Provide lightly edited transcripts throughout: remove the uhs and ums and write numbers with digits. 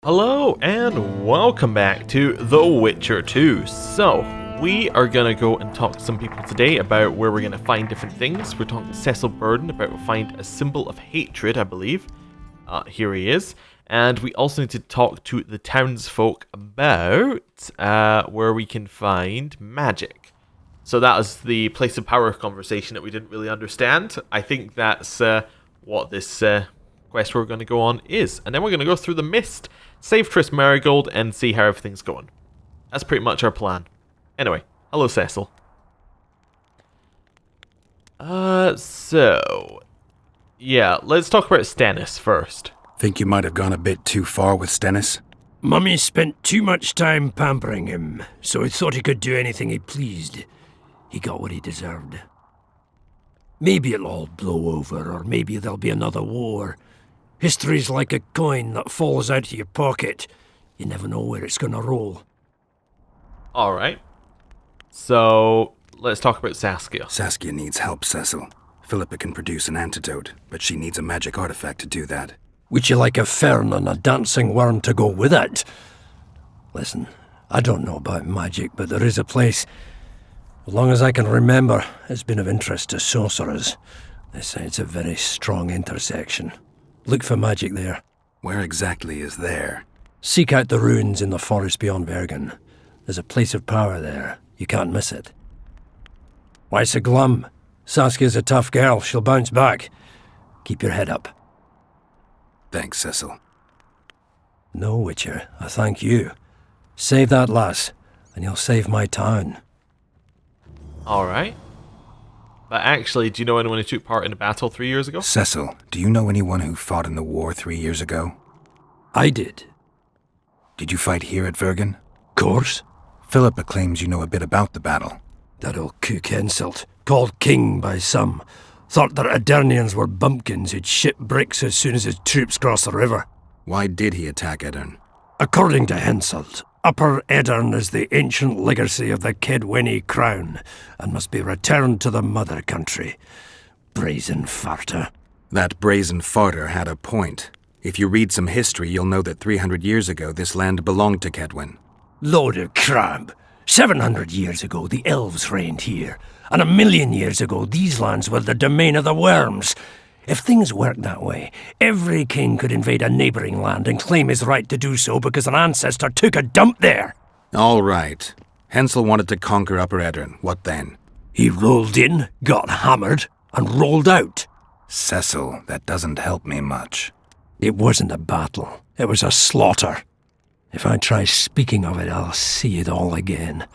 Hello and welcome back to The Witcher 2. So, we are going to go and talk to some people today about where we're going to find different things. We're talking to Cecil Burden about find a symbol of hatred, I believe. Here he is. And we also need to talk to the townsfolk about where we can find magic. So that was the place of power conversation that we didn't really understand. I think that's what this quest we're going to go on is. And then we're going to go through the mist, save Triss Merigold, and see how everything's going. That's pretty much our plan. Anyway, hello Cecil. Yeah, let's talk about Stennis first. Think you might have gone a bit too far with Stennis? Mummy spent too much time pampering him, so he thought he could do anything he pleased. He got what he deserved. Maybe it'll all blow over, or maybe there'll be another war. History's like a coin that falls out of your pocket. You never know where it's gonna roll. Alright. So, let's talk about Saskia. Saskia needs help, Cecil. Philippa can produce an antidote, but she needs a magic artifact to do that. Would you like a fern and a dancing worm to go with it? Listen, I don't know about magic, but there is a place, as long as I can remember, it's been of interest to sorcerers. They say it's a very strong intersection. Look for magic there. Where exactly is there? Seek out the ruins in the forest beyond Bergen. There's a place of power there. You can't miss it. Why so glum? Saskia's a tough girl. She'll bounce back. Keep your head up. Thanks, Cecil. No, Witcher. I thank you. Save that lass, and you'll save my town. Alright. But actually, do you know anyone who took part in a battle 3 years ago? Cecil, do you know anyone who fought in the war 3 years ago? I did. Did you fight here at Vergen? Course. Philippa claims you know a bit about the battle. That old cook insult, called king by some, thought that Aedirnians were bumpkins who'd ship bricks as soon as his troops crossed the river. Why did he attack Edirn? According to Henselt, Upper Edirn is the ancient legacy of the Kedwenny crown and must be returned to the mother country. Brazen farter. That brazen farter had a point. If you read some history, you'll know that 300 years ago this land belonged to Kedwen. Load of crab. 700 years ago the elves reigned here, and 1,000,000 years ago these lands were the domain of the worms. If things worked that way, every king could invade a neighbouring land and claim his right to do so because an ancestor took a dump there. All right. Hensel wanted to conquer Upper Edirn. What then? He rolled in, got hammered, and rolled out. Cecil, that doesn't help me much. It wasn't a battle. It was a slaughter. If I try speaking of it, I'll see it all again.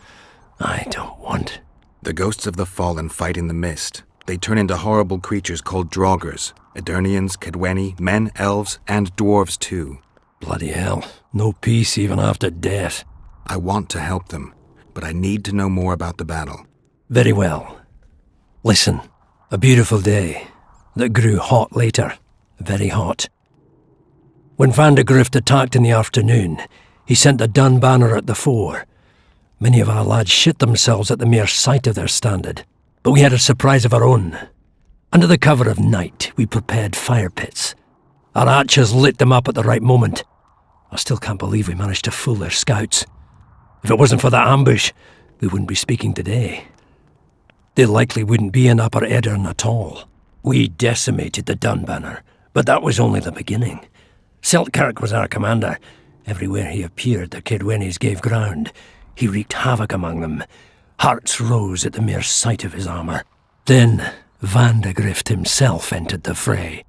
I don't want. The ghosts of the fallen fight in the mist. They turn into horrible creatures called Draugrs. Aedirnians, Kedwenny, men, elves, and dwarves too. Bloody hell. No peace even after death. I want to help them, but I need to know more about the battle. Very well. Listen, a beautiful day that grew hot later. Very hot. When Vandegrift attacked in the afternoon, he sent a dun banner at the fore. Many of our lads shit themselves at the mere sight of their standard. But we had a surprise of our own. Under the cover of night, we prepared fire pits. Our archers lit them up at the right moment. I still can't believe we managed to fool their scouts. If it wasn't for that ambush, we wouldn't be speaking today. They likely wouldn't be in Upper Edirn at all. We decimated the Dunbanner, but that was only the beginning. Seltkirk was our commander. Everywhere he appeared, the Kedwennies gave ground. He wreaked havoc among them. Hearts rose at the mere sight of his armour. Then Vandegrift himself entered the fray.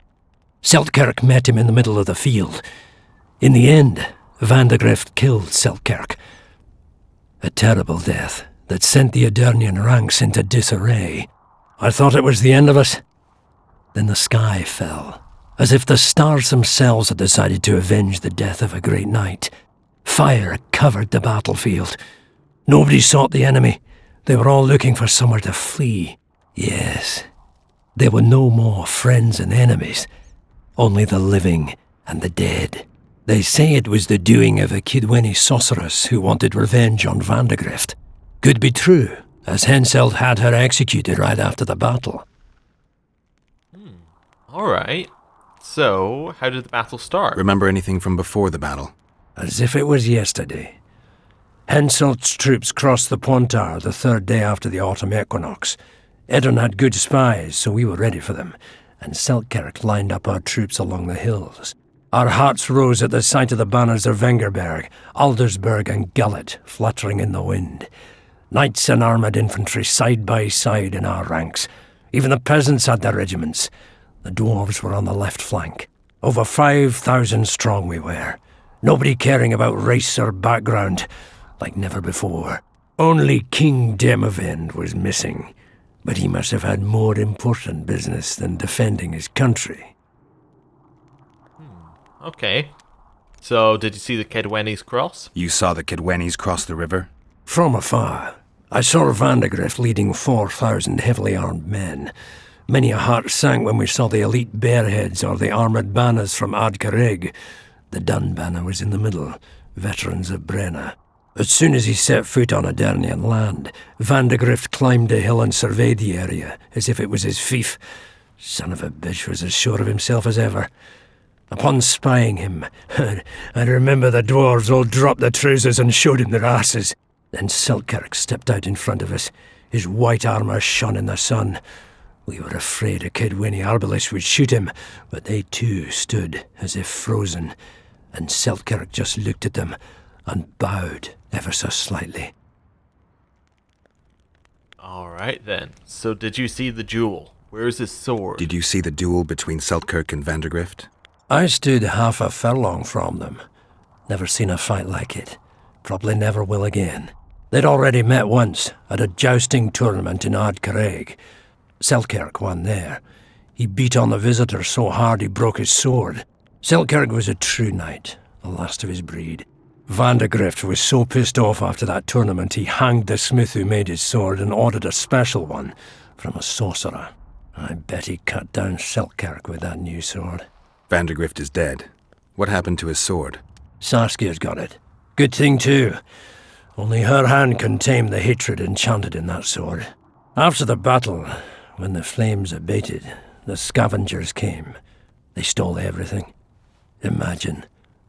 Seltkirk met him in the middle of the field. In the end, Vandegrift killed Seltkirk. A terrible death that sent the Aedirnian ranks into disarray. I thought it was the end of us. Then the sky fell, as if the stars themselves had decided to avenge the death of a great knight. Fire covered the battlefield. Nobody sought the enemy. They were all looking for somewhere to flee. Yes, there were no more friends and enemies, only the living and the dead. They say it was the doing of a Kedwenny sorceress who wanted revenge on Vandegrift. Could be true, as Henselt had her executed right after the battle. Alright. So, how did the battle start? Remember anything from before the battle? as if it was yesterday. Henselt's troops crossed the Pontar the third day after the autumn equinox. Edirn had good spies, so we were ready for them, and Selkirk lined up our troops along the hills. Our hearts rose at the sight of the banners of Vengerberg, Aldersberg and Gullet fluttering in the wind. Knights and armoured infantry side by side in our ranks. Even the peasants had their regiments. The dwarves were on the left flank. Over 5,000 strong we were. Nobody caring about race or background, like never before. Only King Demavend was missing, but he must have had more important business than defending his country. Okay. So, did you see the Kedwenny's cross? You saw the Kidwennies cross the river? From afar, I saw Vandegrift leading 4,000 heavily armed men. Many a heart sank when we saw the elite bearheads or the armoured banners from Ardcarrig. The Dun banner was in the middle, veterans of Brenna. As soon as he set foot on Adernian land, Vandegrift climbed a hill and surveyed the area, as if it was his fief. Son of a bitch was as sure of himself as ever. Upon spying him, I remember the dwarves all dropped their trousers and showed him their asses. Then Selkirk stepped out in front of us. His white armour shone in the sun. We were afraid a Kidwenny arbalist would shoot him, but they too stood as if frozen, and Selkirk just looked at them and bowed ever so slightly. Alright then. So did you see the duel? Where's his sword? Did you see the duel between Selkirk and Vandergrift? I stood half a furlong from them. Never seen a fight like it. Probably never will again. They'd already met once, at a jousting tournament in Ardcarrig. Selkirk won there. He beat on the visitor so hard he broke his sword. Selkirk was a true knight, the last of his breed. Vandegrift was so pissed off after that tournament he hanged the smith who made his sword and ordered a special one from a sorcerer. I bet he cut down Selkirk with that new sword. Vandergrift is dead. What happened to his sword? Saskia's got it. Good thing too. Only her hand can tame the hatred enchanted in that sword. After the battle, when the flames abated, the scavengers came. They stole everything. Imagine,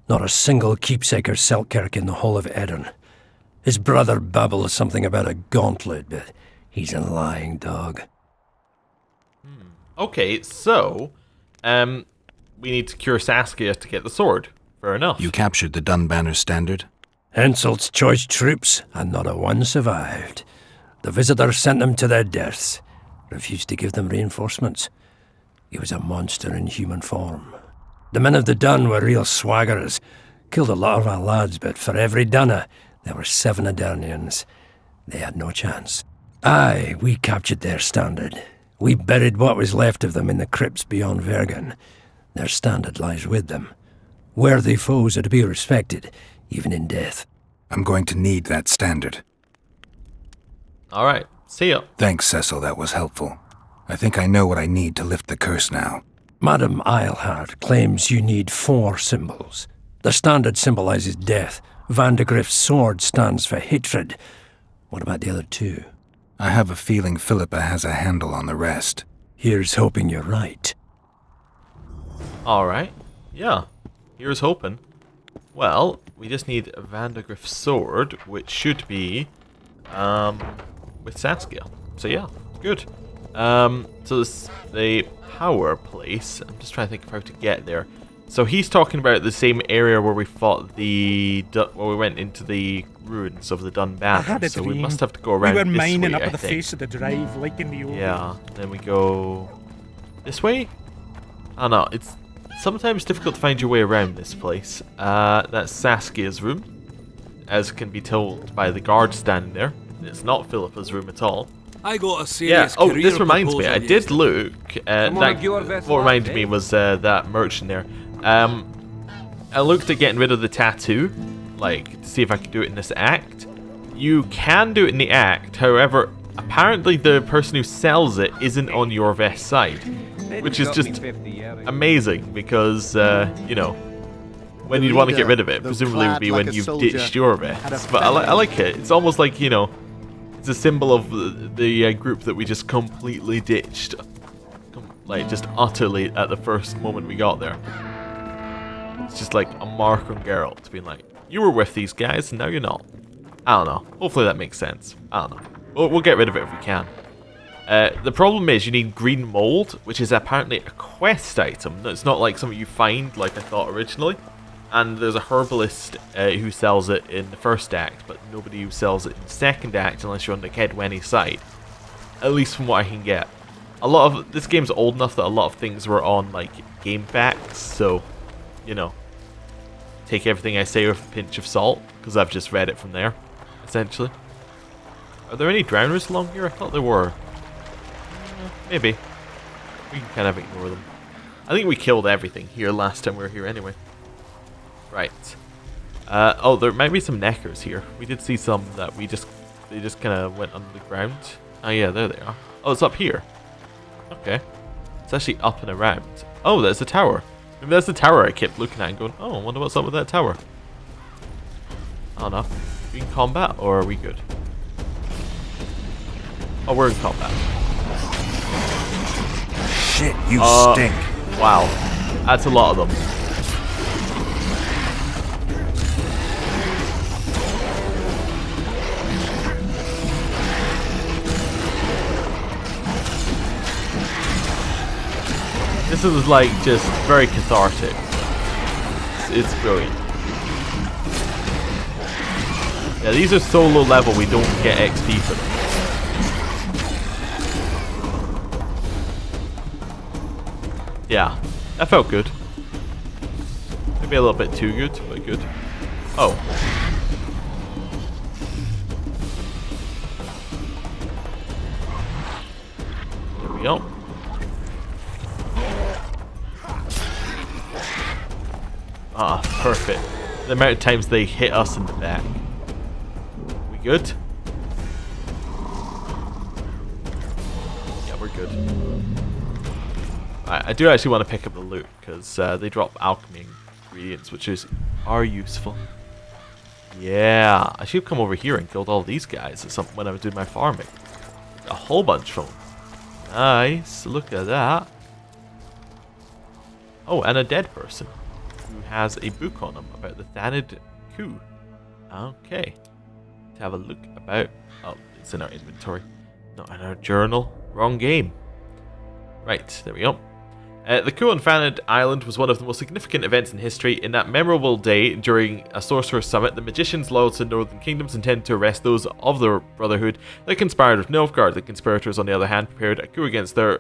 not a single keepsake of Selkirk in the whole of Edirn. His brother babbled something about a gauntlet, but he's a lying dog. Okay, so, we need to cure Saskia to get the sword. Fair enough. You captured the Dunbanner standard? Henselt's choice troops, and not a one survived. The visitor sent them to their deaths, refused to give them reinforcements. He was a monster in human form. The men of the Dun were real swaggerers, killed a lot of our lads, but for every Dunna, there were 7 Adernians. They had no chance. Aye, we captured their standard. We buried what was left of them in the crypts beyond Vergen. Their standard lies with them. Worthy foes are to be respected, even in death. I'm going to need that standard. Alright, see ya. Thanks, Cecil, that was helpful. I think I know what I need to lift the curse now. Madame Eilhart claims you need 4 symbols. The standard symbolizes death. Vandegrift's sword stands for hatred. What about the other 2? I have a feeling Philippa has a handle on the rest. Here's hoping you're right. Alright, yeah. Here's hoping. Well, we just need Vandegrift's sword, which should be, with Saskia. So yeah, good. So this, the power place, I'm just trying to think of how to get there. So he's talking about the same area where we fought where we went into the ruins of the Dunbanner. So we must have to go around this way, mining up I the think. face of the drive, like in the old. Yeah, then we go this way? I don't know, it's sometimes difficult to find your way around this place. That's Saskia's room, as can be told by the guard standing there. It's not Philippa's room at all. I got a serious Oh, career this reminds me, proposal I did yesterday. look at Come on, that. Iorveth, What reminded lad, me eh? was that merchant there. I looked at getting rid of the tattoo, like to see if I could do it in this act. You can do it in the act, however, apparently the person who sells it isn't on Iorveth's side, which is just amazing because you know, when you'd want to get rid of it, presumably would be when you've ditched Iorveth. But I like it. It's almost like, you know, it's a symbol of the group that we just completely ditched, like just utterly at the first moment we got there. It's just like a mark on Geralt, being like, You were with these guys, and now you're not. I don't know. Hopefully that makes sense. I don't know. We'll get rid of it if we can. The problem is you need green mold, which is apparently a quest item. It's not like something you find like I thought originally. And there's a herbalist who sells it in the first act, but nobody who sells it in the second act unless you're on the Kedwenny side. At least from what I can get. A lot of this game's old enough that a lot of things were on like game facts, so you know, take everything I say with a pinch of salt because I've just read it from there, essentially. Are there any drowners along here? I thought there were. Maybe. We can kind of ignore them. I think we killed everything here last time we were here anyway. Right. Oh, there might be some neckers here. We did see some that they just kind of went under the ground. Oh yeah, there they are. Oh, it's up here. Okay. It's actually up and around. Oh, there's a tower. Maybe that's the tower I kept looking at and going, oh, I wonder what's up with that tower. I don't know. We in combat, or are we good? Oh, we're in combat. Shit, you stink. Wow. That's a lot of them. This is like just very cathartic. It's brilliant. Yeah, these are so low level we don't get XP for them. Yeah, that felt good. Maybe a little bit too good, but good. Oh. There we go. Ah, perfect. The amount of times they hit us in the back. We good? Yeah, we're good. I do actually want to pick up the loot, because they drop alchemy ingredients, which are useful. Yeah, I should have come over here and killed all these guys when I was doing my farming. A whole bunch from them. Nice, look at that. Oh, and a dead person who has a book on him about the Thanid coup. Okay. To have a look about... Oh, it's in our inventory. Not in our journal. Wrong game. Right, there we go. The coup on Thanid Island was one of the most significant events in history. In that memorable day, during a sorcerer's summit, the magicians loyal to northern kingdoms intended to arrest those of the Brotherhood that conspired with Nilfgaard. The conspirators, on the other hand, prepared a coup against their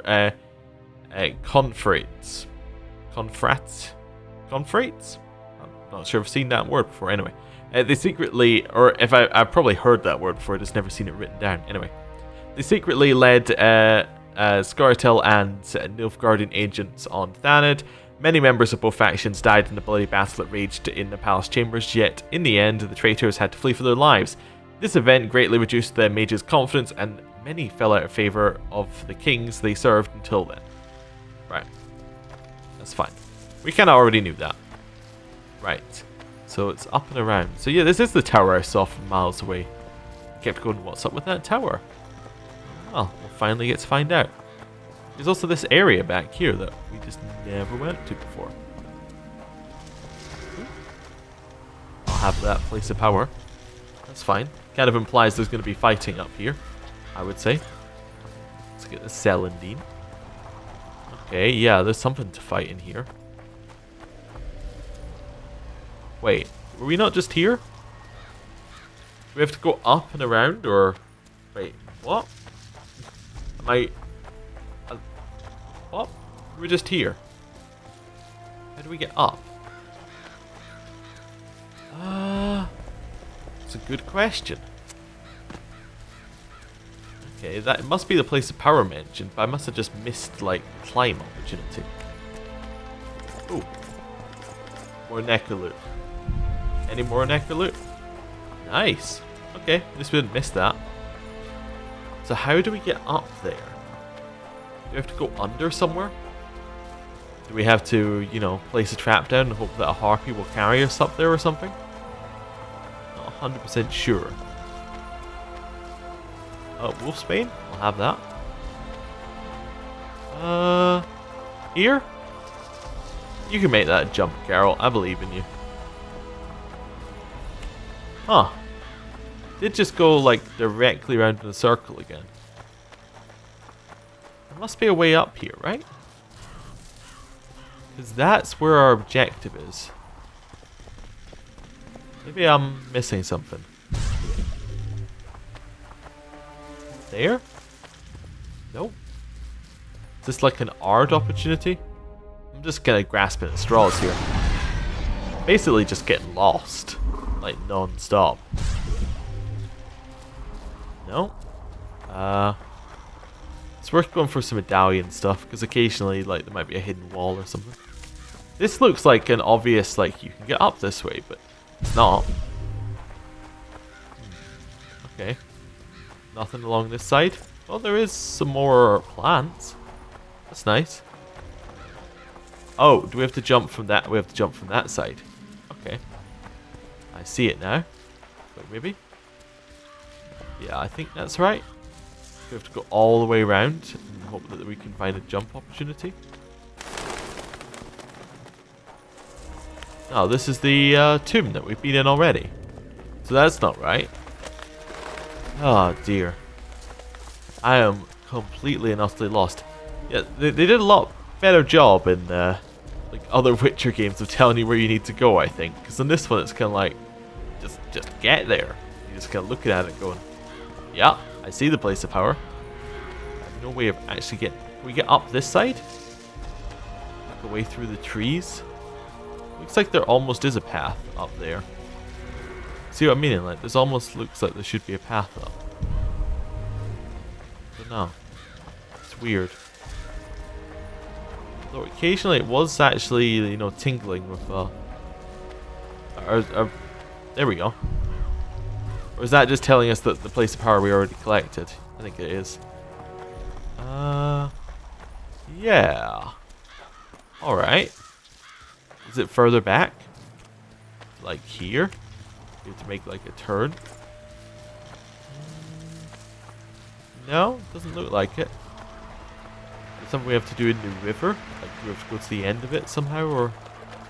confrates. Confrates? I'm not sure if I've seen that word before. Anyway, they secretly, or if I've probably heard that word before, just never seen it written down. Anyway, they secretly led Scoia'tael and Nilfgaardian agents on Thanid. Many members of both factions died in the bloody battle that raged in the palace chambers, yet in the end, the traitors had to flee for their lives. This event greatly reduced the mages' confidence, and many fell out of favour of the kings they served until then. Right. That's fine. We kind of already knew that. Right. So it's up and around. So yeah, this is the tower I saw from miles away. I kept going, what's up with that tower? Well, we'll finally get to find out. There's also this area back here that we just never went to before. I'll have that place of power. That's fine. Kind of implies there's going to be fighting up here, I would say. Let's get the Celandine. Okay, yeah, there's something to fight in here. Wait, were we not just here? Do we have to go up and around, or... Wait, what? Am I... what? We're just here. How do we get up? It's a good question. Okay, that must be the place of power mentioned, but I must have just missed, like, climb opportunity. Ooh. More Necker loot. Any more Necker loot? Nice. Okay, at least we didn't miss that. So how do we get up there? Do we have to go under somewhere? Do we have to, you know, place a trap down and hope that a harpy will carry us up there or something? Not 100% sure. Oh, Wolfsbane? I'll have that. Here? You can make that jump, Geralt. I believe in you. Huh. Did just go like directly around in a circle again. There must be a way up here, right? Because that's where our objective is. Maybe I'm missing something. There? Nope. Is this like an art opportunity? I'm just kind of grasping at straws here. Basically just getting lost. Like non-stop. No? It's worth going for some medallion stuff, because occasionally like there might be a hidden wall or something. This looks like an obvious, like, you can get up this way, but it's not. Okay. Nothing along this side. Well, there is some more plants. That's nice. Oh, do we have to jump from that? We have to jump from that side. Okay. I see it now. Wait, maybe? Yeah, I think that's right. We have to go all the way around and hope that we can find a jump opportunity. Oh, this is the tomb that we've been in already. So that's not right. Oh dear. I am completely and utterly lost. Yeah, they did a lot better job in like other Witcher games of telling you where you need to go, I think. Because in this one it's kind of like, just get there. You're just kind of looking at it going, yeah, I see the place of power. I have no way of actually getting... Can we get up this side? Go away through the trees? Looks like there almost is a path up there. See what I mean? Like, this almost looks like there should be a path up. But no. It's weird. Though occasionally it was actually, you know, tingling with there we go. Or is that just telling us that the place of power we already collected? I think it is. Yeah. Alright. Is it further back? Like here? You have to make like a turn? No, doesn't look like it. Is something we have to do in the river? Like, do we have to go to the end of it somehow or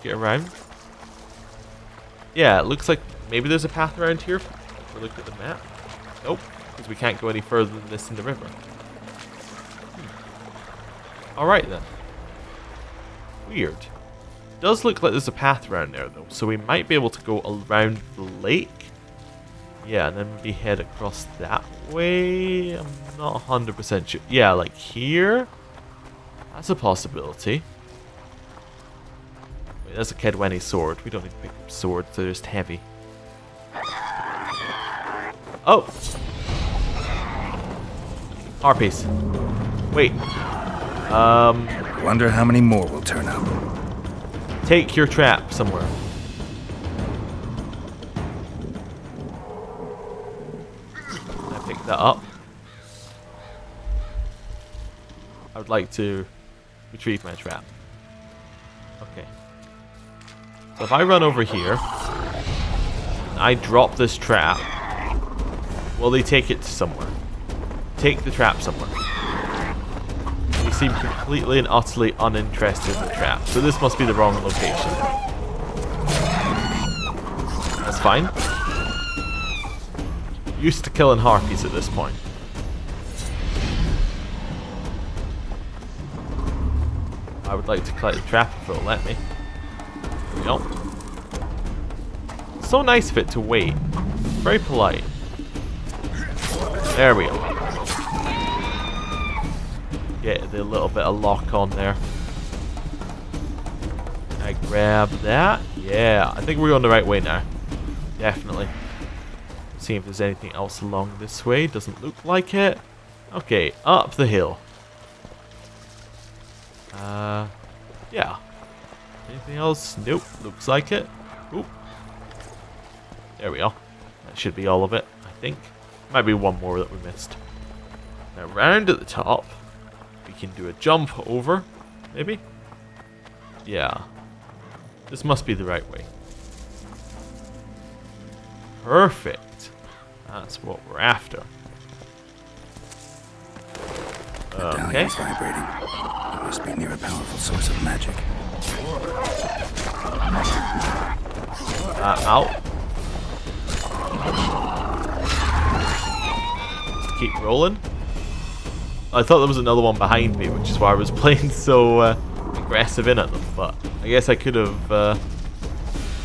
get around? Yeah, it looks like maybe there's a path around here. If we look at the map. Nope, because we can't go any further than this in the river. Alright then. Weird. Does look like there's a path around there though, so we might be able to go around the lake. Yeah, and then maybe head across that way. I'm not 100% sure. Yeah, like here. That's a possibility. Wait, that's a Kedweni sword. We don't need to pick up swords, they're just heavy. Oh! Harpies. Wait. Wonder how many more will turn up. Take your trap somewhere. Can I pick that up? I would like to retrieve my trap. Okay. So if I run over here, and I drop this trap, will they take it somewhere? Take the trap somewhere. They seem completely and utterly uninterested in the trap, so this must be the wrong location. That's fine. Used to killing harpies at this point. I would like to collect the trap if it'll let me. There we go. So nice of it to wait. Very polite. There we go. Get the little bit of lock on there. I grab that. Yeah, I think we're going the right way now. Definitely. See if there's anything else along this way. Doesn't look like it. Okay, up the hill. Yeah. Anything else? Nope. Looks like it. Oop. There we go. That should be all of it, I think. Might be one more that we missed. Now, round at the top, we can do a jump over, maybe? Yeah. This must be the right way. Perfect. That's what we're after. Okay. Medallion's vibrating. It must be near a powerful source of magic. Out. just keep rolling. I thought there was another one behind me, which is why I was playing so aggressive in at them, but I guess I could have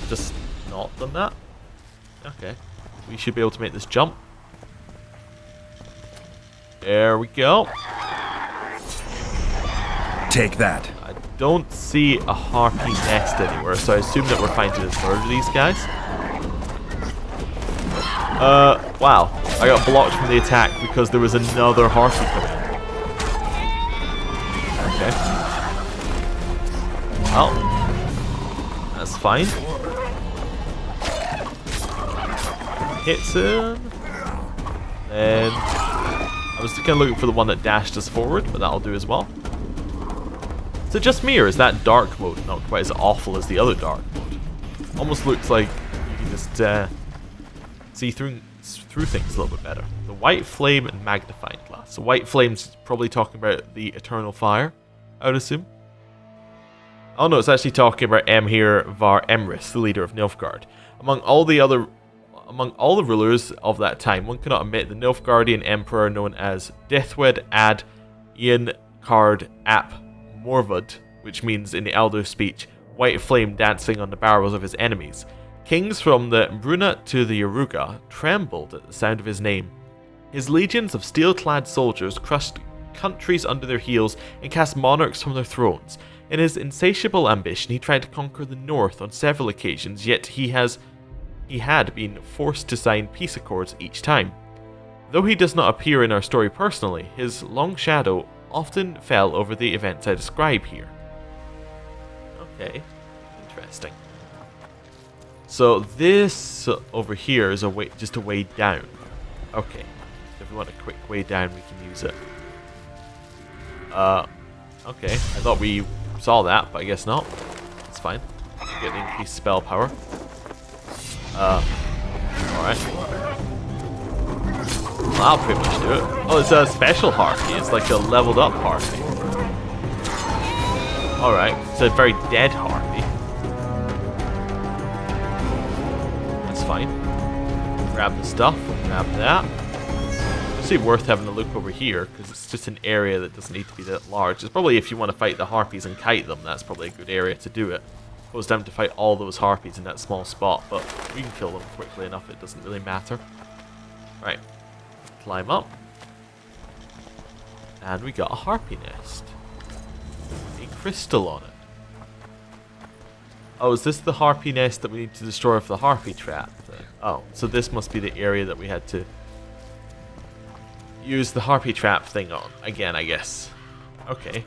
just not done that. Okay, we should be able to make this jump. There we go. Take that. I don't see a harpy nest anywhere, so I assume that we're fine to just murder these guys. Wow. I got blocked from the attack because there was another harpy coming. Okay. Well, that's fine. Hits him. Then I was kind of looking for the one that dashed us forward, but that'll do as well. Is it just me, or is that dark mode not quite as awful as the other dark mode? Almost looks like you can just see through things a little bit better. The white flame and magnifying glass. The white flame's probably talking about the eternal fire, I would assume. Oh no, it's actually talking about Emhyr var Emrys, the leader of Nilfgaard. Among all the rulers of that time, one cannot omit the Nilfgaardian emperor known as Dithwed ad Ian Card ap Morvud, which means in the Elder speech, white flame dancing on the barrels of his enemies. Kings from the Bruna to the Yaruga trembled at the sound of his name. His legions of steel-clad soldiers crushed countries under their heels and cast monarchs from their thrones. In his insatiable ambition, he tried to conquer the north on several occasions, yet he had been forced to sign peace accords each time. Though he does not appear in our story personally, his long shadow often fell over the events I describe here. Okay, interesting. So this over here is just a way down. Okay, if we want a quick way down, we can use it. Okay, I thought we saw that, but I guess not. That's fine. Get the increased spell power. Alright. Well, that'll pretty much do it. Oh, it's a special harpy. It's like a leveled up harpy. Alright, it's a very dead harpy. That's fine. Grab the stuff, grab that. It's actually worth having a look over here, because it's just an area that doesn't need to be that large. It's probably, if you want to fight the harpies and kite them, that's probably a good area to do it. Goes down to fight all those harpies in that small spot, but we can kill them quickly enough, it doesn't really matter. Right. Climb up. And we got a harpy nest. A crystal on it. Oh, is this the harpy nest that we need to destroy for the harpy trap thing? Oh, so this must be the area that we had to use the harpy trap thing on. Again, I guess. Okay.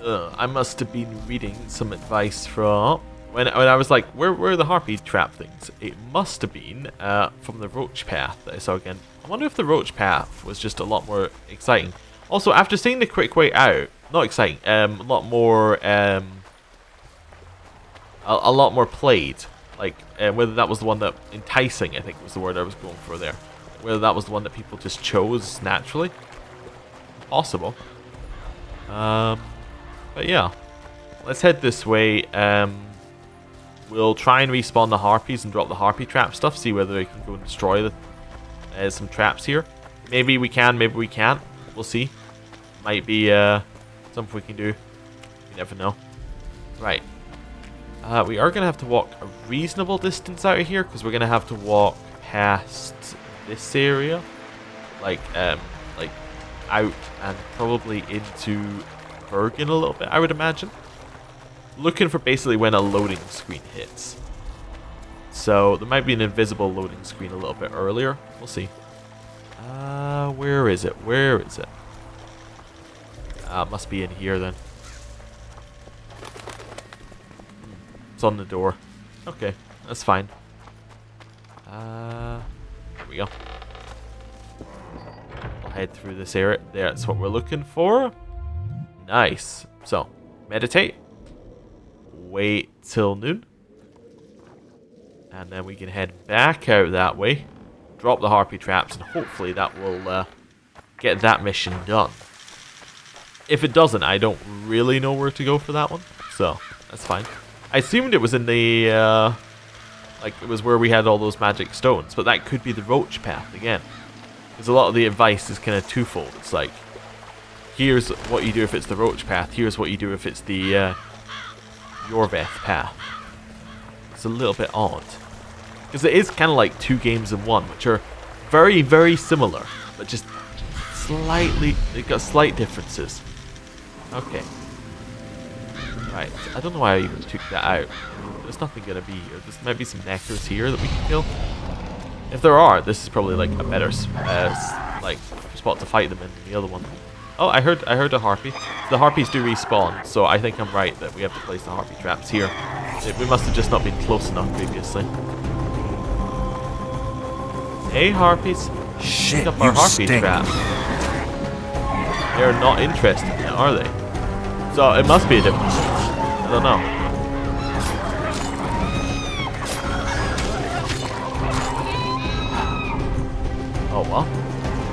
I must have been reading some advice from... When I was like, where are the harpy trap things? It must have been from the roach path that I saw again. I wonder if the roach path was just a lot more exciting. Also, after seeing the quick way out, not exciting, a lot more played. Like, whether that was the one that... Enticing, I think was the word I was going for there. Whether that was the one that people just chose naturally. Possible. But yeah, let's head this way. We'll try and respawn the harpies and drop the harpy trap stuff. See whether we can go and destroy some traps here. Maybe we can, maybe we can't. We'll see. Might be something we can do. You never know. Right. We are going to have to walk a reasonable distance out of here, because we're going to have to walk past this area. Like out and probably into Bergen a little bit, I would imagine. Looking for basically when a loading screen hits. So there might be an invisible loading screen a little bit earlier. We'll see. Where is it? Where is it? It must be in here then. It's on the door. Okay, that's fine. There we go. We'll head through this area. There, that's what we're looking for. Nice. So, meditate. Wait till noon. And then we can head back out that way. Drop the harpy traps, and hopefully that will get that mission done. If it doesn't, I don't really know where to go for that one. So, that's fine. I assumed it was in the... like, it was where we had all those magic stones. But that could be the roach path again. Because a lot of the advice is kind of twofold. It's like, here's what you do if it's the roach path. Here's what you do if it's the Iorveth path. It's a little bit odd. Because it is kind of like 2 games in one, which are very, very similar. But just slightly, they've got slight differences. Okay. Right, I don't know why I even took that out. There's nothing going to be here. There might be some nectars here that we can kill. If there are, this is probably like a better like spot to fight them in than the other one. Oh, I heard a harpy. The harpies do respawn, so I think I'm right that we have to place the harpy traps here. We must have just not been close enough previously. Hey, harpies. Shit, Pick up our you harpy stink. trap. They're not interested in it, are they? So it must be a different one. I don't know. Oh well.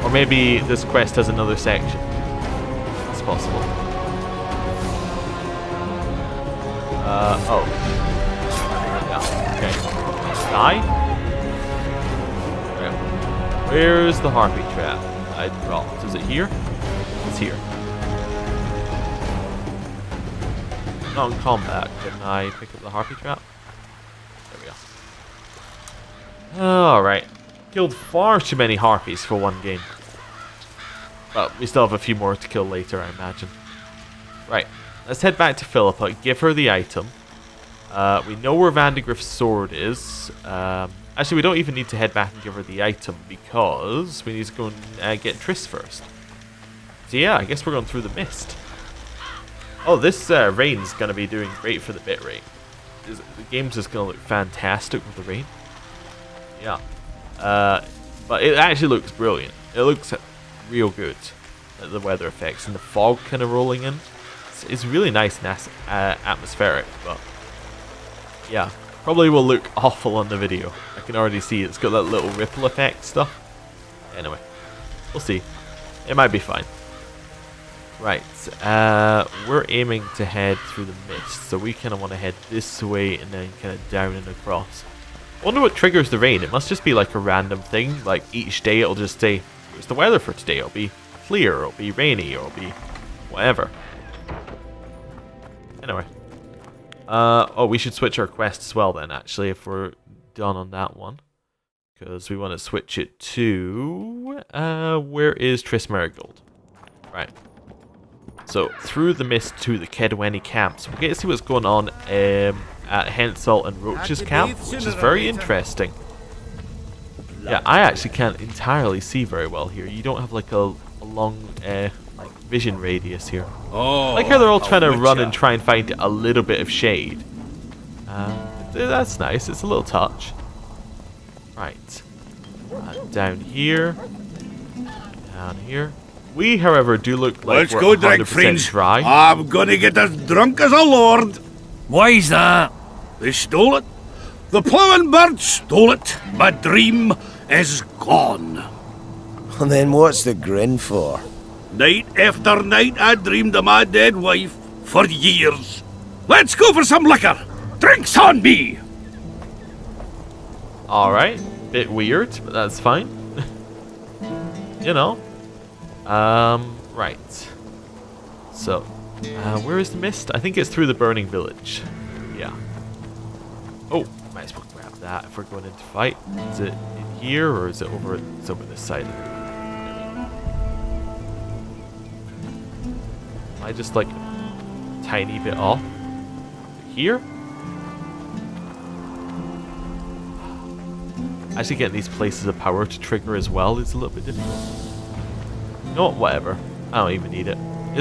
Or maybe this quest has another section. That's possible. Oh. Yeah, okay. Die? Okay. Where's the harpy trap? I dropped. Is it here? It's here. Not in combat. Can I pick up the harpy trap? There we go. Alright. Killed far too many harpies for one game. But we still have a few more to kill later, I imagine. Right. Let's head back to Philippa. Give her the item. We know where Vandegrift's sword is. Actually, we don't even need to head back and give her the item because we need to go and get Triss first. So yeah, I guess we're going through the mist. Oh, this rain's going to be doing great for the bitrate. The game's just going to look fantastic with the rain. Yeah. But it actually looks brilliant. It looks real good. The weather effects and the fog kind of rolling in. It's really nice and atmospheric, but yeah, probably will look awful on the video. I can already see it's got that little ripple effect stuff. Anyway, we'll see. It might be fine. Right, we're aiming to head through the mist, so we kind of want to head this way and then kind of down and across. I wonder what triggers the rain. It must just be like a random thing. Like each day it'll just say, here's the weather for today. It'll be clear, it'll be rainy, or it'll be whatever. Anyway. Oh, we should switch our quest as well then, actually, if we're done on that one. Because we want to switch it to... where is Triss Merigold? Right. So, through the mist to the Kedweni camps. We get to see what's going on at Hensel and Roach's camp, which is very interesting. Yeah, I actually can't entirely see very well here. You don't have like a long like vision radius here. Oh, I like how they're all trying to run and try and find a little bit of shade. That's nice. It's a little touch. Right. Down here. Down here. We, however, do look like let's we're go 100% drink, friends. dry. I'm gonna get as drunk as a lord. Why's that? They stole it. The plowing bird stole it. My dream is gone. And then what's the grin for? Night after night, I dreamed of my dead wife for years. Let's go for some liquor. Drinks on me. Alright. Bit weird, but that's fine. You know. Right. So, where is the mist? I think it's through the burning village. Yeah. Oh, might as well grab that if we're going into fight. Is it in here or is it over? It's over this side. Am I just like a tiny bit off? Here? Actually getting these places of power to trigger as well is a little bit difficult. No, whatever. I don't even need it.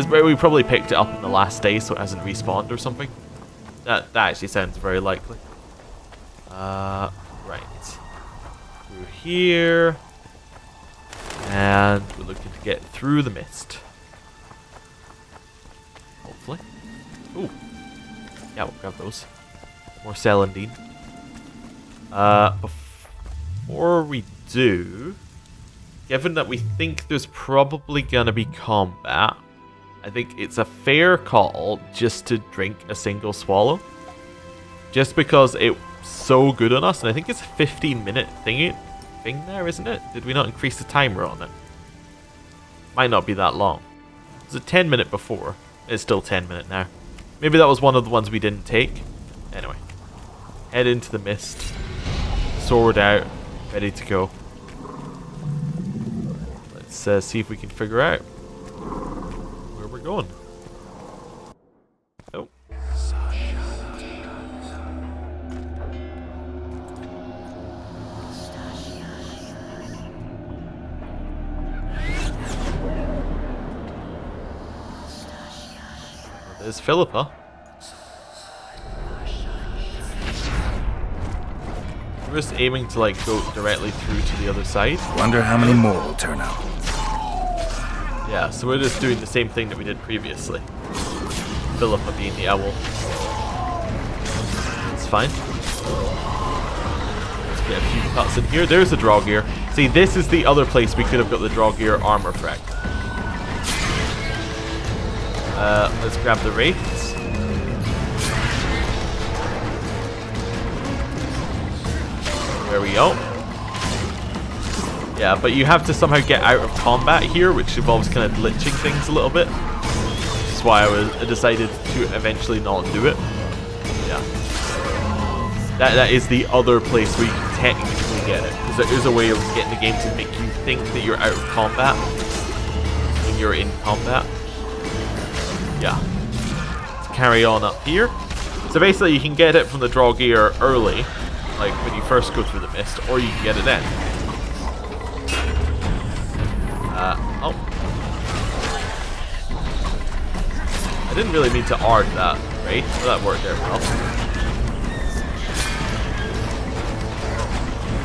We probably picked it up in the last day so it hasn't respawned or something. That actually sounds very likely. Right. Through here. And we're looking to get through the mist. Hopefully. Ooh. Yeah, we'll grab those. More celandine. Before we do... Given that we think there's probably going to be combat, I think it's a fair call just to drink a single swallow. Just because it's so good on us, and I think it's a 15-minute thingy. thing there, isn't it? Did we not increase the timer on it? Might not be that long. It was a 10-minute before. It's still 10-minute now. Maybe that was one of the ones we didn't take. Anyway. Head into the mist. Sword out. Ready to go. Let's see if we can figure out where we're going. Oh. There's Philippa. We're just aiming to like go directly through to the other side. Wonder how many more will turn out. Yeah, so we're just doing the same thing that we did previously. Philippa being the owl. It's fine. Let's get a few cuts in here. There's the Draugr. See, this is the other place we could have got the Draugr armor frag. Let's grab the wraiths. There we go. Yeah, but you have to somehow get out of combat here, which involves kind of glitching things a little bit. Which is why I decided to eventually not do it. Yeah. That is the other place where you can technically get it. Because there is a way of getting the game to make you think that you're out of combat when you're in combat. Yeah. Let's carry on up here. So basically you can get it from the Draugr early, like when you first go through the mist, or you can get it then. Oh. I didn't really mean to arc that, right? So that worked there well.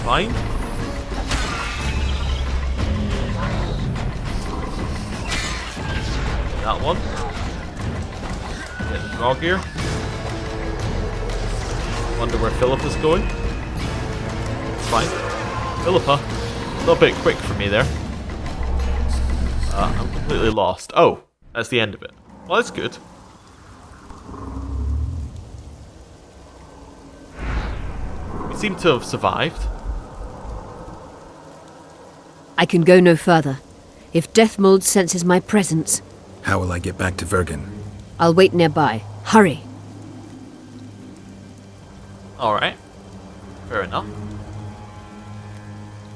Fine. That one. Get the Draugr. Wonder where Philippa's going. It's fine. Philippa, a little bit quick for me there. I'm completely lost. Oh, that's the end of it. Well, that's good. We seem to have survived. I can go no further. If Deathmold senses my presence, How will I get back to Vergen? I'll wait nearby. Hurry. Alright. Fair enough.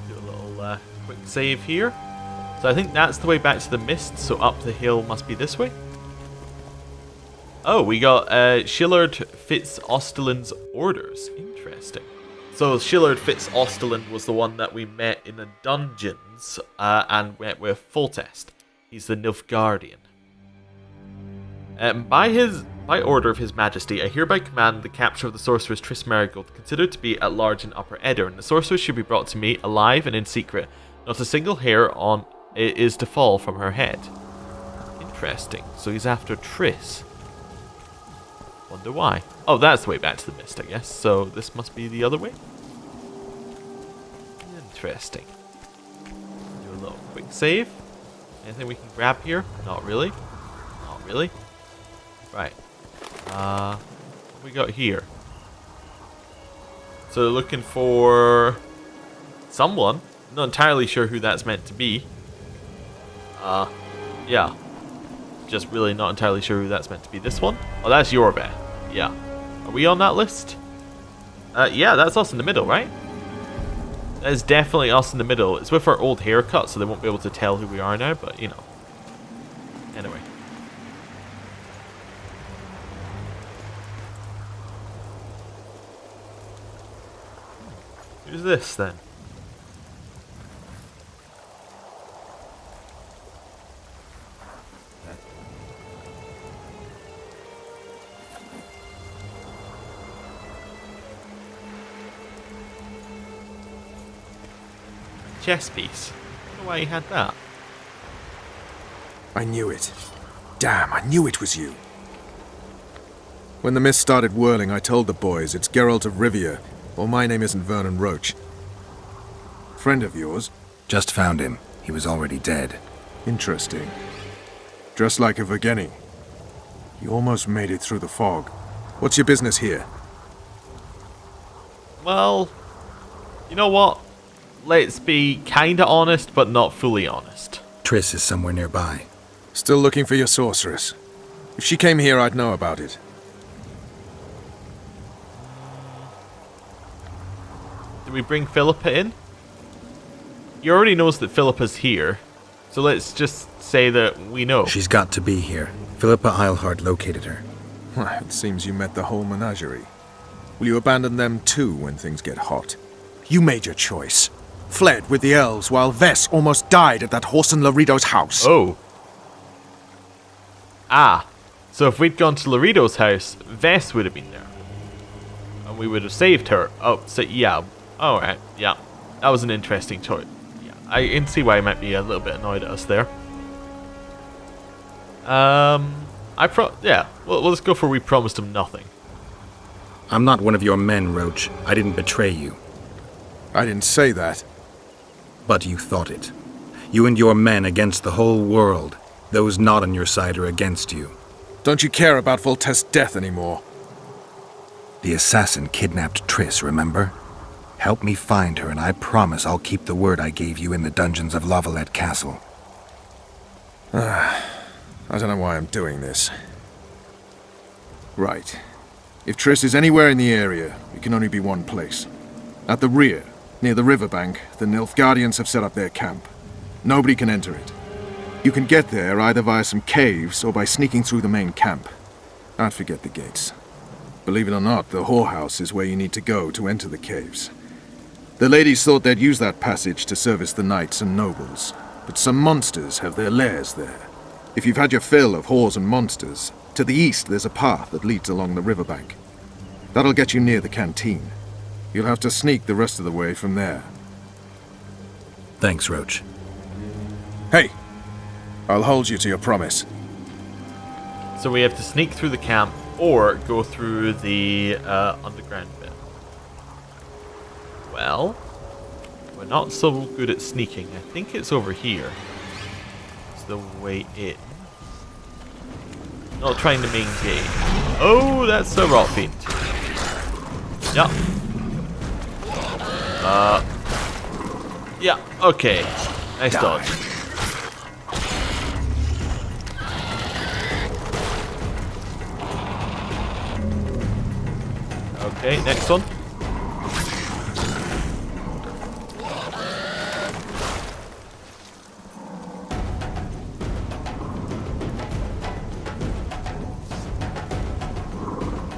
Do a little quick save here. So I think that's the way back to the mist, so up the hill must be this way. Oh, we got Shillard Fitz-Osterland's orders. Interesting. So Shillard Fitz-Osterland was the one that we met in the dungeons and went with Foltest. He's the Nilfgaardian. By order of His Majesty, I hereby command the capture of the sorceress Triss Merigold, considered to be at large in Upper Eddern. The sorceress should be brought to me alive and in secret. Not a single hair on it is to fall from her head. Interesting. So he's after Triss. Wonder why. Oh, that's the way back to the mist, I guess. So this must be the other way. Interesting. Do a little quick save. Anything we can grab here? Not really. Not really. Right. What we got here? So looking for someone. Not entirely sure who that's meant to be. Yeah. Just really not entirely sure who that's meant to be. This one? Oh, that's Iorveth. Yeah. Are we on that list? Yeah, that's us in the middle, right? That is definitely us in the middle. It's with our old haircut, so they won't be able to tell who we are now, but, you know. Anyway. Who's this, then? Chess piece. I don't know why he had that. I knew it. Damn, I knew it was you. When the mist started whirling, I told the boys it's Geralt of Rivia, or my name isn't Vernon Roach. Friend of yours? Just found him. He was already dead. Interesting. Dressed like a Vergenni. You almost made it through the fog. What's your business here? Well, you know what? let's be kinda honest, but not fully honest. Triss is somewhere nearby. Still looking for your sorceress. If she came here, I'd know about it. Do we bring Philippa in? He already knows that Philippa's here, so let's just say that we know. She's got to be here. Philippa Eilhart located her. It seems you met the whole menagerie. Will you abandon them too when things get hot? You made your choice. Fled with the elves while Vess almost died at that Horson Laredo's house. Oh. Ah. So if we'd gone to Laredo's house, Vess would have been there. And we would have saved her. Oh, so yeah. Alright, yeah. That was an interesting choice. Yeah, I can see why he might be a little bit annoyed at us there. Yeah. Well, let's go for we promised him nothing. I'm not one of your men, Roach. I didn't betray you. I didn't say that. But you thought it. You and your men against the whole world. Those not on your side are against you. Don't you care about Voltest's death anymore? The assassin kidnapped Triss, remember? Help me find her, and I promise I'll keep the word I gave you in the dungeons of Lavalette Castle. I don't know why I'm doing this. Right. If Triss is anywhere in the area, it can only be one place. At the rear, near the riverbank, the Nilfgaardians have set up their camp. Nobody can enter it. You can get there either via some caves or by sneaking through the main camp. I'd forget the gates. Believe it or not, the whorehouse is where you need to go to enter the caves. The ladies thought they'd use that passage to service the knights and nobles, but some monsters have their lairs there. If you've had your fill of whores and monsters, to the east there's a path that leads along the riverbank. That'll get you near the canteen. You'll have to sneak the rest of the way from there. Thanks, Roach. Hey! I'll hold you to your promise. So we have to sneak through the camp or go through the underground bit. Well, we're not so good at sneaking. I think it's over here. It's the way in. Not trying the main gate. Oh, that's a rot fiend. Yep. Yeah, okay. Nice dodge. Okay, next one.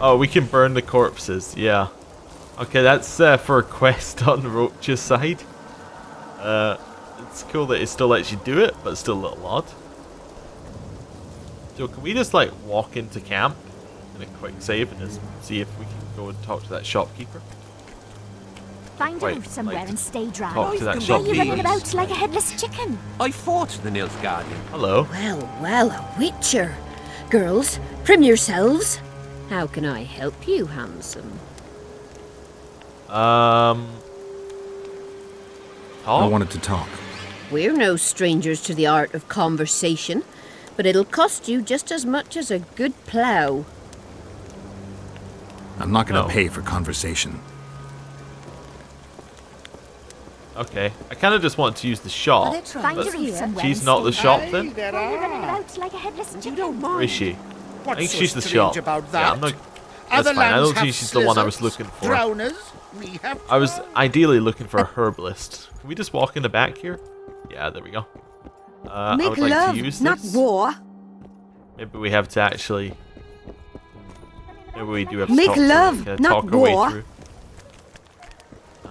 Oh, we can burn the corpses, yeah. Okay, that's for a quest on Roach's side. It's cool that it still lets you do it, but it's still a little odd. So can we just like walk into camp in a quick save and just see if we can go and talk to that shopkeeper? Find a roof somewhere and stay dry. Talk to that Why are you running shopkeeper. about like a headless chicken? I fought the Nilfgaardian. Hello. Well, well, a witcher. Girls, prim yourselves. How can I help you, handsome? I Talk? wanted to talk. We're no strangers to the art of conversation, but it'll cost you just as much as a good plough. I'm not going to Oh. pay for conversation. Okay. I kind of just want to use the shop. Find a but roof somewhere she's and not stay the shop then? Why are you running about like a headless chicken? Where is she? I What's think so she's the strange shop. about Yeah, that? I'm not... Other That's fine. I lands don't think have she's the one I was slizzards, looking for. drowners. We have I was ideally looking for a herbalist. Can we just walk in the back here? Yeah, there we go. I would like to use this. war. Maybe we have to actually... Maybe we do have to Make talk to her. love, Can I not talk our way war. through?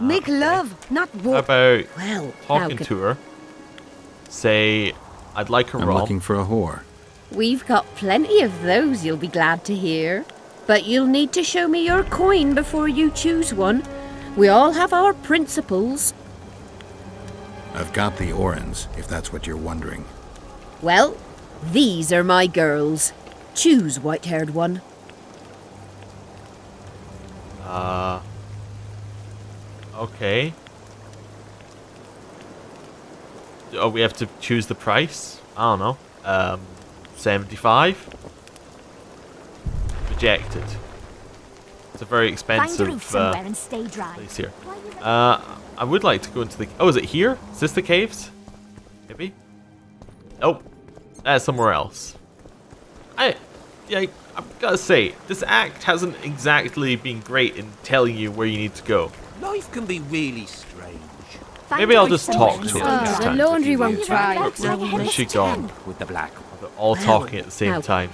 Make Okay. love, not How war. about Well, talking to her? Say, I'd like a I'm rom. looking for a whore. We've got plenty of those, you'll be glad to hear. But you'll need to show me your coin before you choose one. We all have our principles. I've got the Orans, if that's what you're wondering. Well, these are my girls. Choose, white-haired one. Okay. Oh, we have to choose the price? I don't know. 75? Rejected. It's a very Find a expensive roof somewhere and stay dry. place here. I would like to go into the... Oh, is it here? Is this the caves? Maybe? Nope. That's somewhere else. I've got to say, this act hasn't exactly been great in telling you where you need to go. Life can be really strange. Maybe I'll just talk to her this The time. laundry won't dry. Where's she gone? With the black. They're all talking at the same time.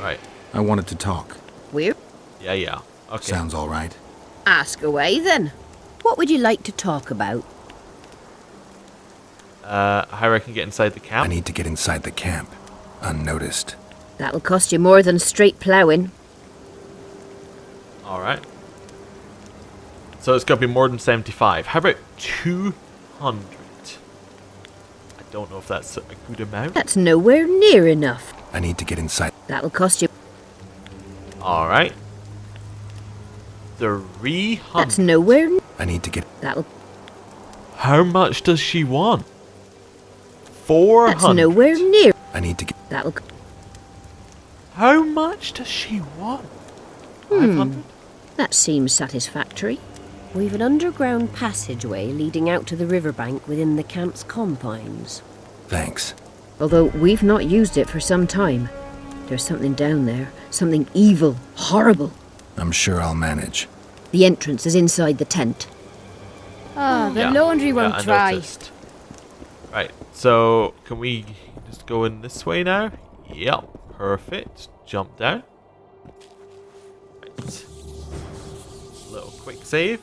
Right. I wanted to talk. We're Yeah. Okay. Sounds all right. ask away then. What would you like to talk about? How I can get inside the I camp? need to get inside the camp, unnoticed. That'll cost you more than straight ploughing. Alright. So it's got to be more than 75. How about 200? I don't know if that's a good amount. That's nowhere near enough. I need to get inside. That'll cost you. Alright. 300. That's nowhere. I need to get. That'll. How much does she want? 400. That's nowhere near. I need to get. That'll. How much does she want? 500? That seems satisfactory. We've an underground passageway leading out to the riverbank within the camp's confines. Thanks. Although we've not used it for some time. There's something down there. Something evil, horrible. I'm sure I'll manage. The entrance is inside the tent. The laundry won't dry. Noticed. Right, so can we just go in this way now? Yep, perfect. Jump down. Right. Little quick save.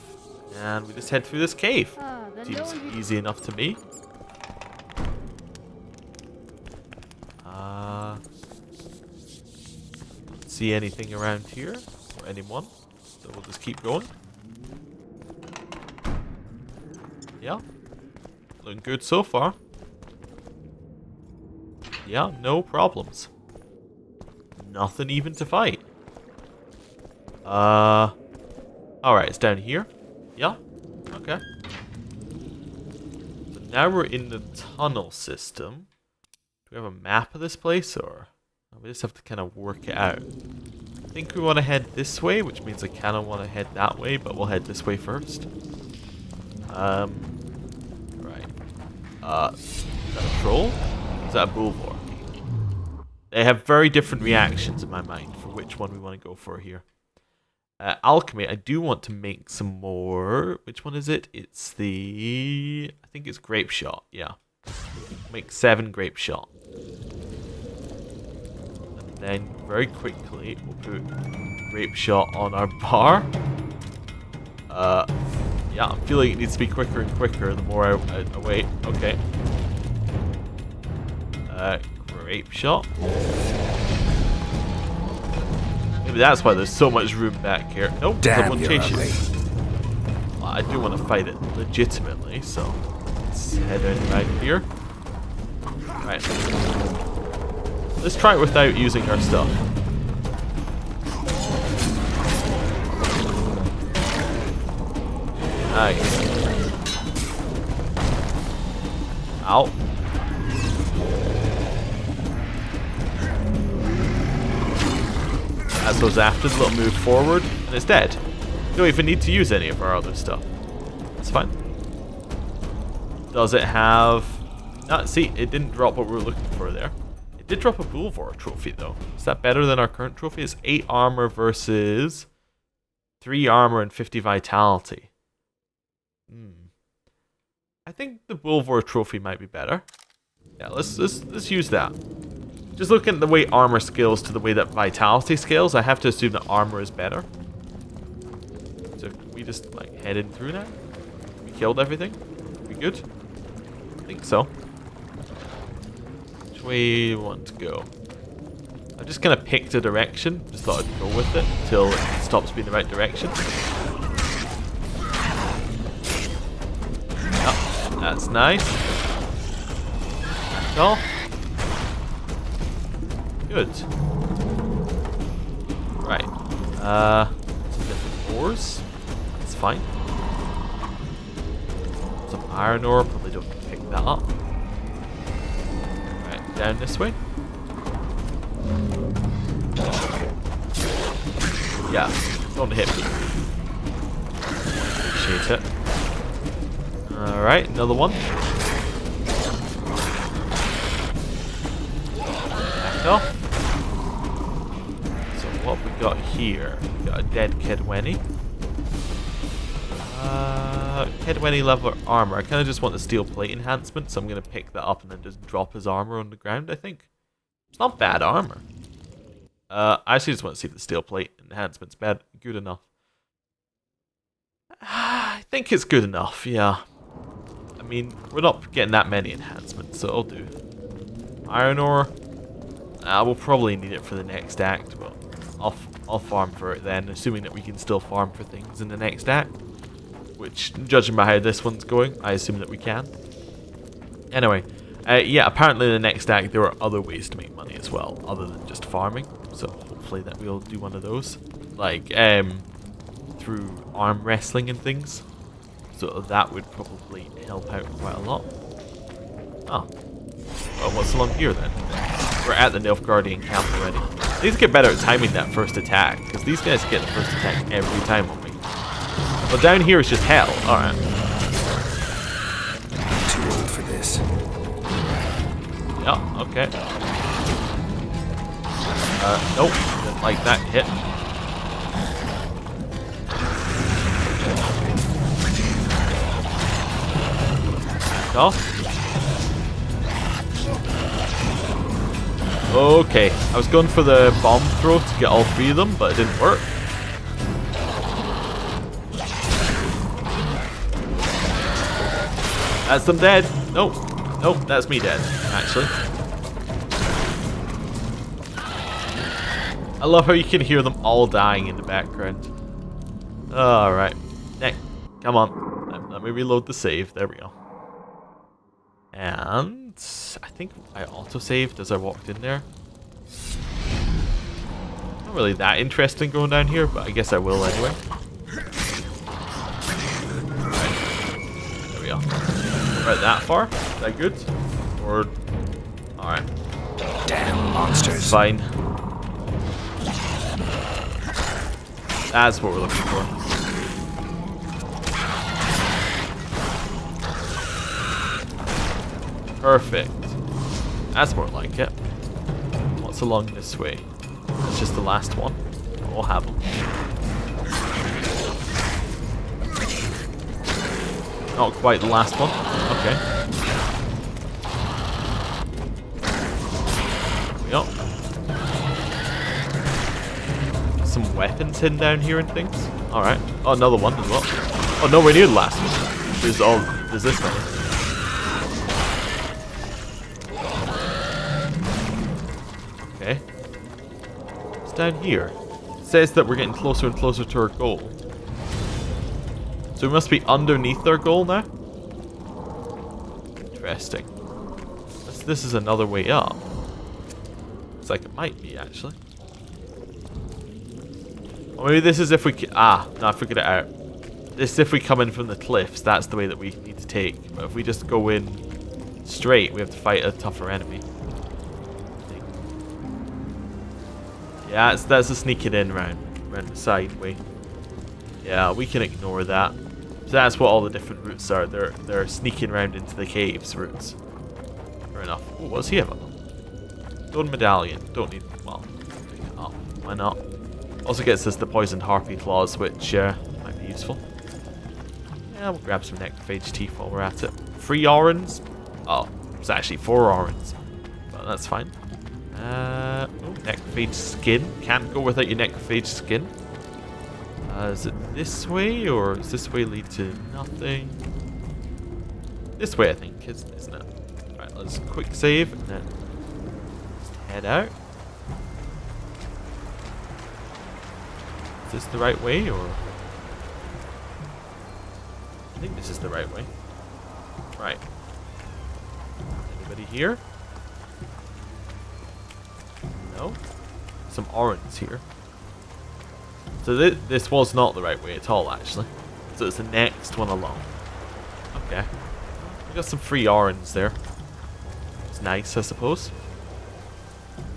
And we just head through this cave. Seems easy enough to me. Don't see anything around here or anyone, so we'll just keep going. Yeah, looking good so far. Yeah, no problems. Nothing even to fight. Alright, it's down here. Yeah, okay. So now we're in the tunnel system. Do we have a map of this place, or we just have to kind of work it out? I think we want to head this way, which means I kind of want to head that way, but we'll head this way first. Right. Is that a troll? Is that a bulvor? They have very different reactions in my mind for which one we want to go for here. Alchemy, I do want to make some more. Which one is it? It's the... I think it's grape shot, yeah. Make 7 grape shot. And then very quickly we'll put grape shot on our bar. Yeah, I'm feeling it needs to be quicker and quicker the more I wait. Okay. Grape shot. Maybe that's why there's so much room back here. Nope, someone chasing me. Well, I do want to fight it legitimately, so let's head in right here. Right. Let's try it without using our stuff. Nice. Ow. As those after the little move forward, and it's dead. We don't even need to use any of our other stuff. That's fine. Does it have... see, it didn't drop what we were looking for there. It did drop a Bulvor trophy though. Is that better than our current trophy? It's 8 armor versus 3 armor and 50 vitality. I think the Bulvor trophy might be better. Yeah, let's use that. Just looking at the way armor scales to the way that vitality scales, I have to assume that armor is better. So can we just like head in through now? We killed everything? We good? I think so. Which way do you want to go? I'm just gonna pick the direction. Just thought I'd go with it until it stops being the right direction. Oh, that's nice. Oh. Good. Right. Some different ores. That's fine. Some iron ore. Probably don't pick that up. Right, down this way. Yeah. Don't hit me. Appreciate it. Alright, another one. Back off. So what we got here? We got a dead Kedwenny. Kedwenny level armor. I kind of just want the steel plate enhancement, so I'm going to pick that up and then just drop his armor on the ground, I think. It's not bad armor. I actually just want to see if the steel plate enhancement's good enough. I think it's good enough, yeah. I mean, we're not getting that many enhancements, so it'll do. Iron ore. We'll probably need it for the next act, but I'll farm for it then, assuming that we can still farm for things in the next act. Which, judging by how this one's going, I assume that we can. Anyway, yeah, apparently in the next act there are other ways to make money as well, other than just farming. So hopefully that we'll do one of those. Like, through arm wrestling and things. So that would probably help out quite a lot. Oh. Well, what's along here then? We're at the Nilfgaardian camp already. I need to get better at timing that first attack, because these guys get the first attack every time on me. Well, down here is just hell. Alright. Too old for this. Yeah, okay. Nope. Didn't like that hit. Back off. Okay. I was going for the bomb throw to get all three of them, but it didn't work. That's them dead. Nope. Nope, that's me dead, actually. I love how you can hear them all dying in the background. Alright. Hey, come on. Let me reload the save. There we go. And I think I auto-saved as I walked in there. Not really that interesting going down here, but I guess I will anyway. Right. There we go. Right that far? Is that good? Or... Alright. Damn monsters. Fine. That's what we're looking for. Perfect. That's more like it. What's along this way? That's just the last one. We'll have them. Not quite the last one. Okay. There we go. Some weapons hidden down here and things. Alright. Oh, another one as well. Oh, nowhere near the last one. There's this one. Okay. It's down here. It says that we're getting closer and closer to our goal. So we must be underneath our goal now? Interesting. This is another way up. Looks like it might be, actually. Or maybe this is if we... no, I figured it out. This is if we come in from the cliffs. That's the way that we need to take. But if we just go in straight, we have to fight a tougher enemy. Yeah, that's a sneaking in round the side way. Yeah, we can ignore that. So that's what all the different routes are. They're sneaking around into the caves routes. Fair enough. Ooh, what's he about? Stone medallion. Don't need. Well, pick it up. Why not? Also gets us the poisoned harpy claws, which might be useful. Yeah, we'll grab some necrophage teeth while we're at it. 3 orans. Oh, it's actually 4 orans, but that's fine. Oh, necrophage skin. Can't go without your necrophage skin. Is it this way, or does this way lead to nothing? This way, I think, isn't it? Alright, let's quick save and then just head out. Is this the right way, or? I think this is the right way. Right. Anybody here? No? Some orans here. So this was not the right way at all, actually. So it's the next one along. Okay. We got some free orans there. It's nice, I suppose.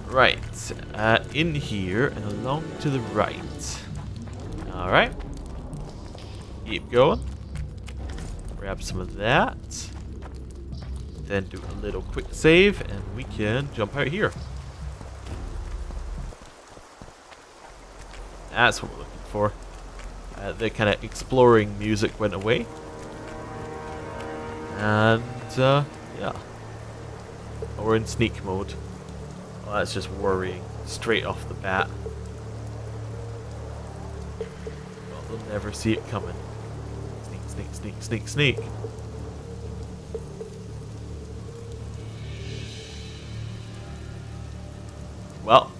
Right. In here and along to the right. Alright. Keep going. Grab some of that. Then do a little quick save and we can jump out here. That's what we're looking for. The kind of exploring music went away. And, yeah. Oh, we're in sneak mode. Well, that's just worrying. Straight off the bat. Well, they'll never see it coming. Sneak, sneak, sneak, sneak, sneak. Well,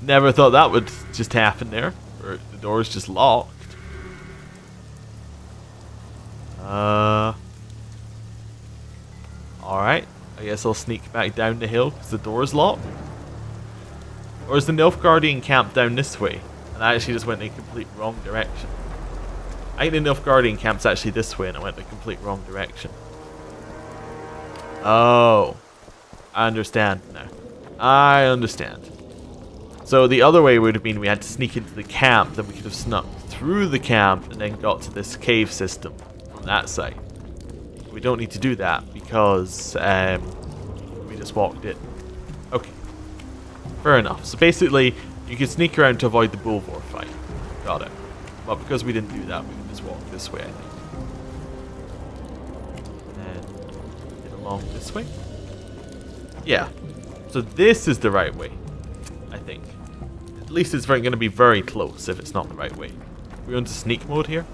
never thought that would just happen there. Or the door's just locked. Alright. I guess I'll sneak back down the hill because the door's locked. Or is the Nilfgaardian camp down this way? And I actually just went in a complete wrong direction. I think the Nilfgaardian camp's actually this way and I went in a complete wrong direction. Oh. I understand now. I understand. So the other way would have been we had to sneak into the camp, then we could have snuck through the camp and then got to this cave system from that side. We don't need to do that because we just walked in. Okay. Fair enough. So basically, you can sneak around to avoid the Bulvor fight. Got it. But because we didn't do that, we can just walk this way, I think. And get along this way. Yeah. So this is the right way, I think. At least it's going to be very close if it's not the right way. We're into sneak mode here?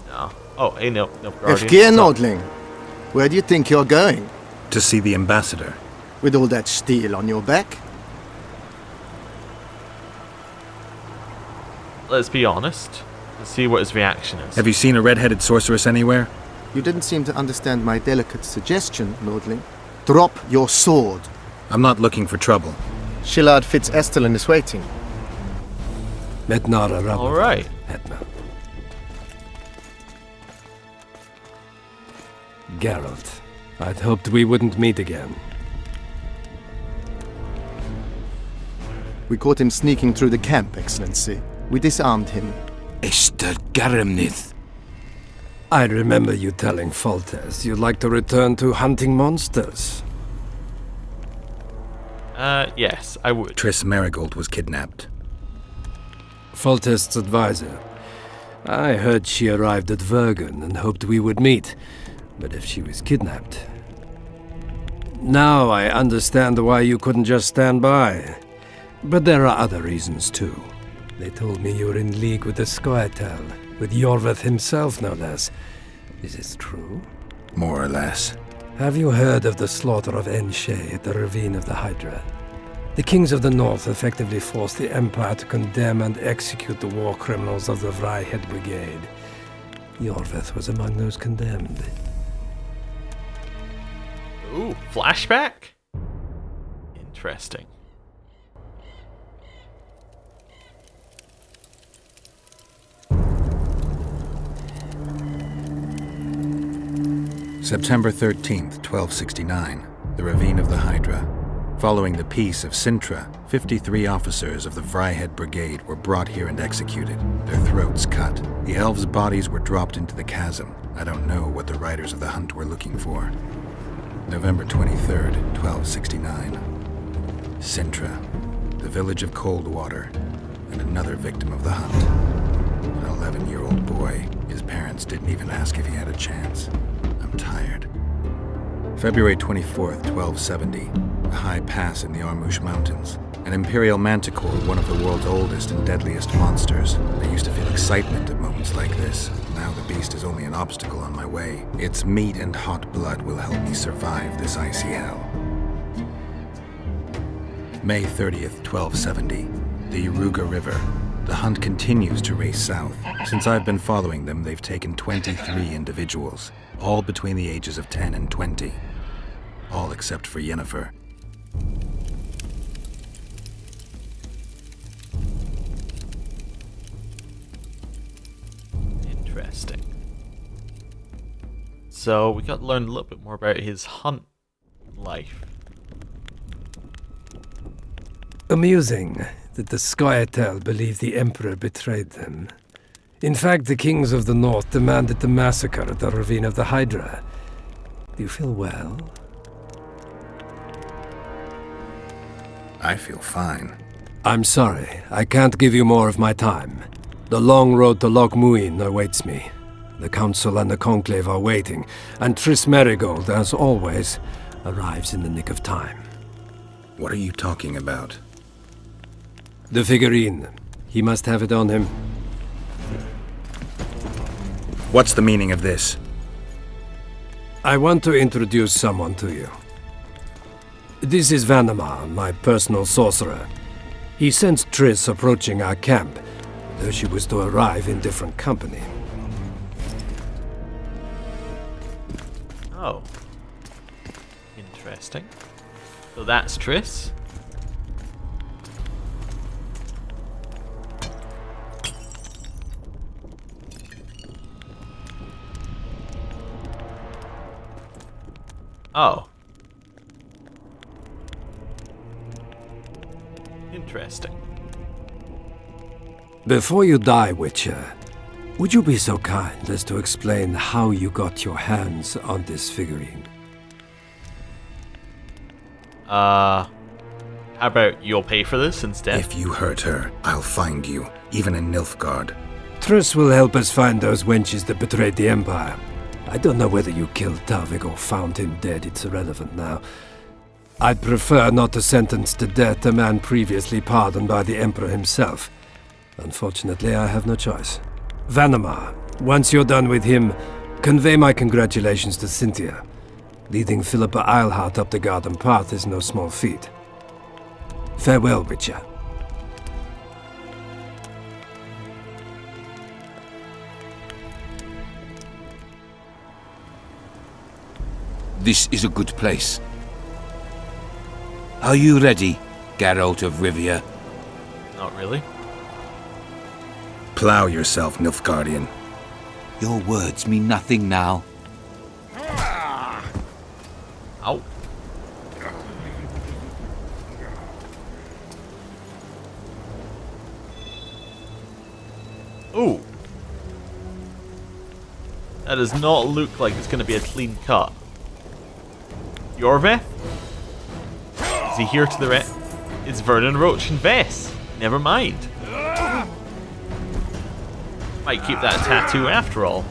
No. Oh, hey, no Guardian. Efgir Nordling, where do you think you're going? To see the ambassador. With all that steel on your back? Let's be honest. Let's see what his reaction is. Have you seen a red-headed sorceress anywhere? You didn't seem to understand my delicate suggestion, Nordling. Drop your sword. I'm not looking for trouble. Shillard Fitz-Estelin is waiting. Alright. Geralt, I'd hoped we wouldn't meet again. We caught him sneaking through the camp, Excellency. We disarmed him. Esther Garamnith. I remember you telling Foltest you'd like to return to hunting monsters. Yes, I would. Triss Merigold was kidnapped. Foltest's advisor. I heard she arrived at Vergen and hoped we would meet. But if she was kidnapped... Now I understand why you couldn't just stand by. But there are other reasons too. They told me you were in league with the Scoia'tael, with Iorveth himself no less. Is this true? More or less. Have you heard of the slaughter of Enshe at the Ravine of the Hydra? The kings of the north effectively forced the Empire to condemn and execute the war criminals of the Vryhed Brigade. Iorveth was among those condemned. Ooh, flashback? Interesting. September 13th, 1269, the Ravine of the Hydra. Following the Peace of Sintra, 53 officers of the Vryhed Brigade were brought here and executed, their throats cut. The elves' bodies were dropped into the chasm. I don't know what the riders of the hunt were looking for. November 23rd, 1269. Sintra, the village of Coldwater, and another victim of the hunt. An 11-year-old boy. His parents didn't even ask if he had a chance. I'm tired. February 24th, 1270. A high pass in the Armouche Mountains. An imperial manticore, one of the world's oldest and deadliest monsters. I used to feel excitement at moments like this. Now the beast is only an obstacle on my way. Its meat and hot blood will help me survive this icy hell. May 30th, 1270. The Yaruga River. The hunt continues to race south. Since I've been following them, they've taken 23 individuals, all between the ages of 10 and 20. All except for Yennefer. Interesting. So we got to learn a little bit more about his hunt life. Amusing. that the Scoia'tael believe the Emperor betrayed them. In fact, the kings of the north demanded the massacre at the Ravine of the Hydra. Do you feel well? I feel fine. I'm sorry, I can't give you more of my time. The long road to Loch Muin awaits me. The Council and the Conclave are waiting, and Tris Merigold, as always, arrives in the nick of time. What are you talking about? The figurine. He must have it on him. What's the meaning of this? I want to introduce someone to you. This is Vanamar, my personal sorcerer. He sensed Triss approaching our camp, though she was to arrive in different company. Oh. Interesting. So that's Triss. Oh. Interesting. Before you die, Witcher, would you be so kind as to explain how you got your hands on this figurine? How about you'll pay for this instead? If you hurt her, I'll find you, even in Nilfgaard. Triss will help us find those wenches that betrayed the Empire. I don't know whether you killed Tavik or found him dead, it's irrelevant now. I'd prefer not to sentence to death a man previously pardoned by the Emperor himself. Unfortunately, I have no choice. Vanamar, once you're done with him, convey my congratulations to Cynthia. Leading Philippa Eilhart up the garden path is no small feat. Farewell, Witcher. This is a good place. Are you ready, Geralt of Rivia? Not really. Plow yourself, Nilfgaardian. Your words mean nothing now. Ow. Ooh. That does not look like it's going to be a clean cut. Iorveth? Is he here to the right? It's Vernon Roach and Vess. Never mind. Might keep that tattoo after all.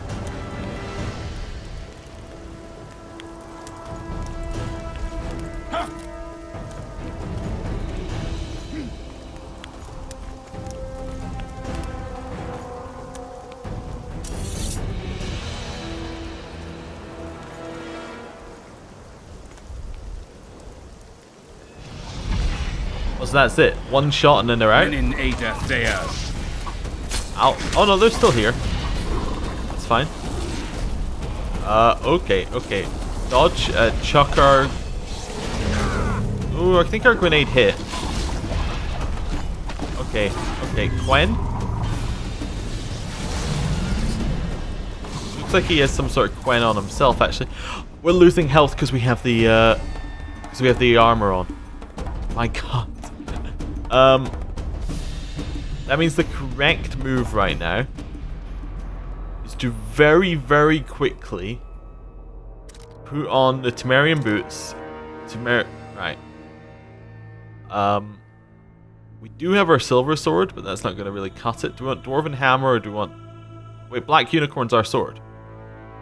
So that's it. One shot and then they're out. Ow. Oh no, they're still here. That's fine. Okay. Dodge, chuck our... Ooh, I think our grenade hit. Okay. Quen? Looks like he has some sort of Quen on himself, actually. We're losing health because we have the, armor on. My god. That means the correct move right now is to very, very quickly put on the Temerian boots. Right. We do have our silver sword, but that's not going to really cut it. Do we want Dwarven Hammer or do we want... Wait, Black Unicorn's our sword.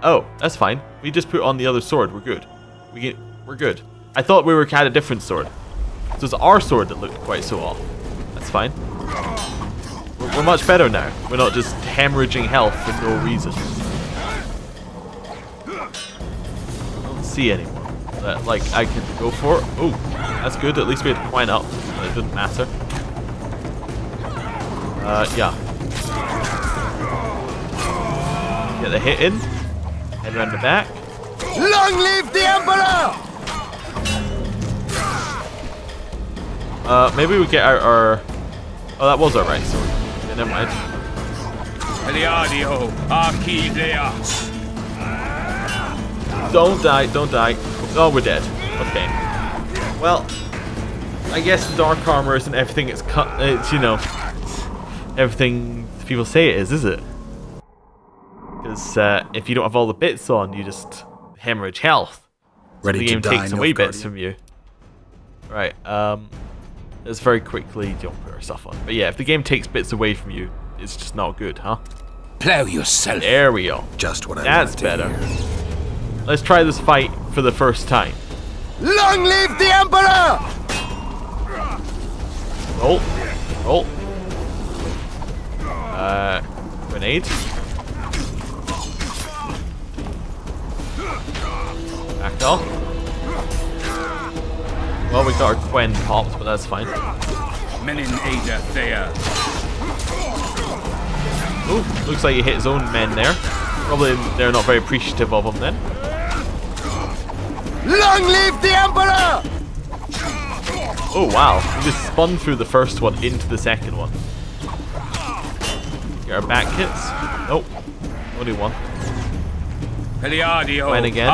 Oh, that's fine. We just put on the other sword. We're good. We're good. I thought we had a different sword. So it's our sword that looked quite so off. That's fine. We're much better now. We're not just hemorrhaging health for no reason. I don't see anyone that I can go for. Oh, that's good. At least we had Quen up. But it didn't matter. Yeah. Get the hit in. Head around the back. Long live the Emperor! Maybe we get out our... Oh, that was our right sword. Okay, never mind. Don't die. Oh, we're dead. Okay. Well, I guess the dark armor isn't everything it's it's, you know, everything people say it is it? Because if you don't have all the bits on, you just hemorrhage health. So Ready the to game die, takes away Nilfgaardian? bits from you. Right, let's very quickly don't put our stuff on. But yeah, if the game takes bits away from you, it's just not good, huh? Plow yourself. There we go. Just what I That's wanted to better. hear. Let's try this fight for the first time. Long live the Emperor! Roll. Roll. Grenade. Back off. Well, we got our Quen popped, but that's fine. Ooh, looks like he hit his own men there. Probably they're not very appreciative of him then. Long live the Emperor! Oh wow, we just spun through the first one into the second one. Get our back hits. Nope, only one. Quen again.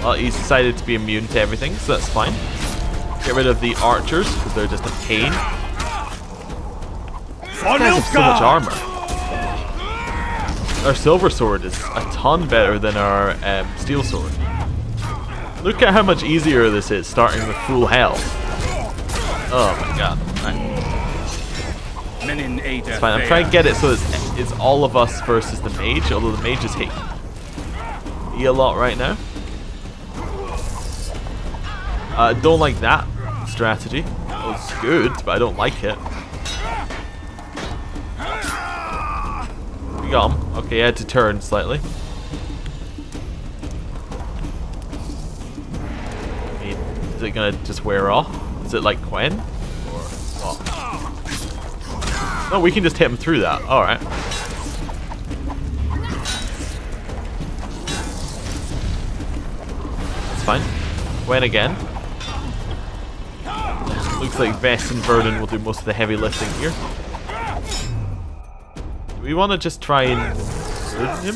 Well, he's decided to be immune to everything, so that's fine. Get rid of the archers, because they're just a pain. These guys have so much armor. Our silver sword is a ton better than our steel sword. Look at how much easier this is, starting with full health. Oh my god. Right. It's fine, I'm trying to get it so it's all of us versus the mage, although the mage is hitting me a lot right now. Don't like that strategy. Well, it's good, but I don't like it. We got him. Okay, I had to turn slightly. I mean, is it gonna just wear off? Is it like Quen? Or what? No, we can just hit him through that. Alright. That's fine. Quen again. Looks like Vess and Vernon will do most of the heavy lifting here. Do we want to just try and burden him?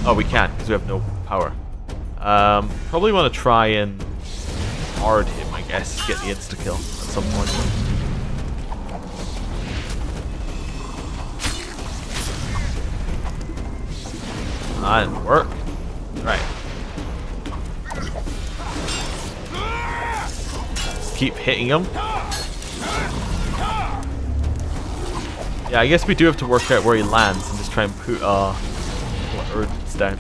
Oh, we can't because we have no power. Probably want to try and hard him, I guess. Get the insta-kill at some point. That didn't work. Right. Keep hitting him. Yeah, I guess we do have to work out where he lands and just try and put urgents down.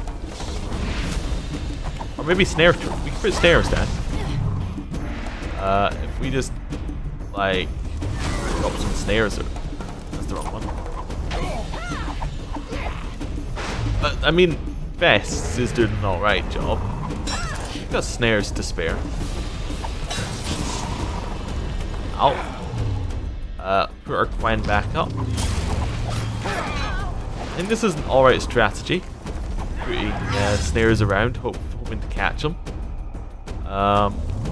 Or maybe snares. We can put snares down. If we just like drop some snares, or that's the wrong one. I mean, Vess is doing an alright job. We've got snares to spare. Ow. Put our Quen back up. I think this is an alright strategy. Putting snares around, hoping to catch them.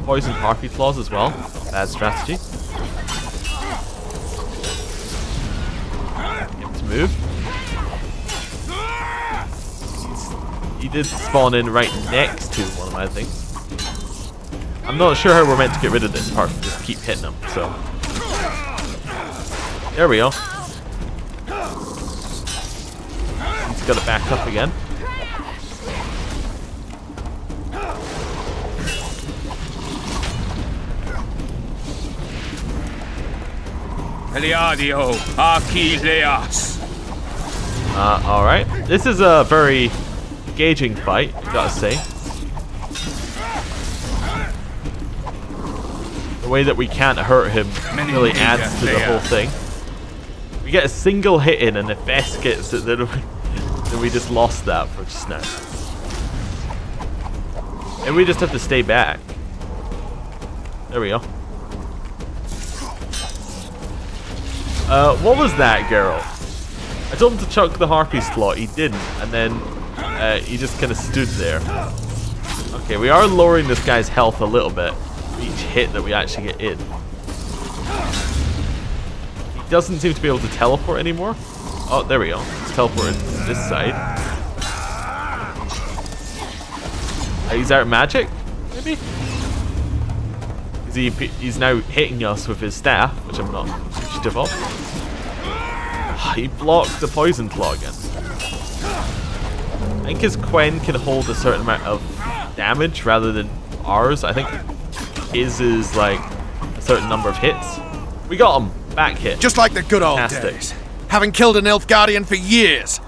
Poison Harpy Claws as well. Not a bad strategy. Get him to move. He did spawn in right next to one of my things. I'm not sure how we're meant to get rid of this apart from just keep hitting him, so. There we go. He's got it back up again. Alright. This is a very engaging fight, I gotta say. The way that we can't hurt him really adds to the whole thing. We get a single hit in, and if Vess gets it, then we just lost that for just now. And we just have to stay back. There we go. What was that, Geralt? I told him to chuck the Harpy's Claw, he didn't, and then he just kind of stood there. Okay, we are lowering this guy's health a little bit. Each hit that we actually get in. He doesn't seem to be able to teleport anymore. Oh, there we go. He's teleported to this side. He's out of magic, maybe? He's now hitting us with his staff, which I'm not appreciative of. He blocked the poison claw again. I think his Quen can hold a certain amount of damage rather than ours. I think his is like a certain number of hits. We got him. Back hit. Just like the good old Fantastic. days. Having killed an elf guardian for years.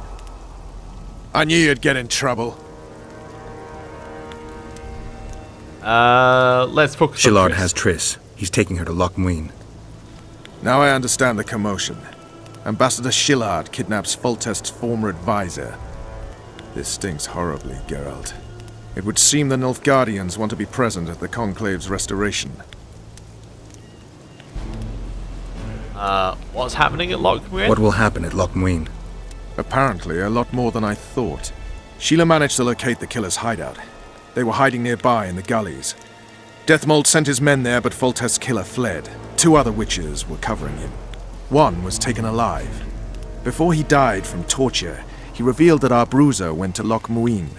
I knew you'd get in trouble. Let's focus on Shillard Triss. has Triss. He's taking her to Loch Muin. Now I understand the commotion. Ambassador Shillard kidnaps Foltest's former advisor. This stinks horribly, Geralt. It would seem the Nilfgaardians want to be present at the Conclave's restoration. What's happening at Loch Muin? What will happen at Loch Muin? Apparently, a lot more than I thought. Sheila managed to locate the killer's hideout. They were hiding nearby in the gullies. Deathmold sent his men there, but Foltest's killer fled. 2 other witches were covering him. One was taken alive. Before he died from torture, he revealed that our bruiser went to Loch Muin.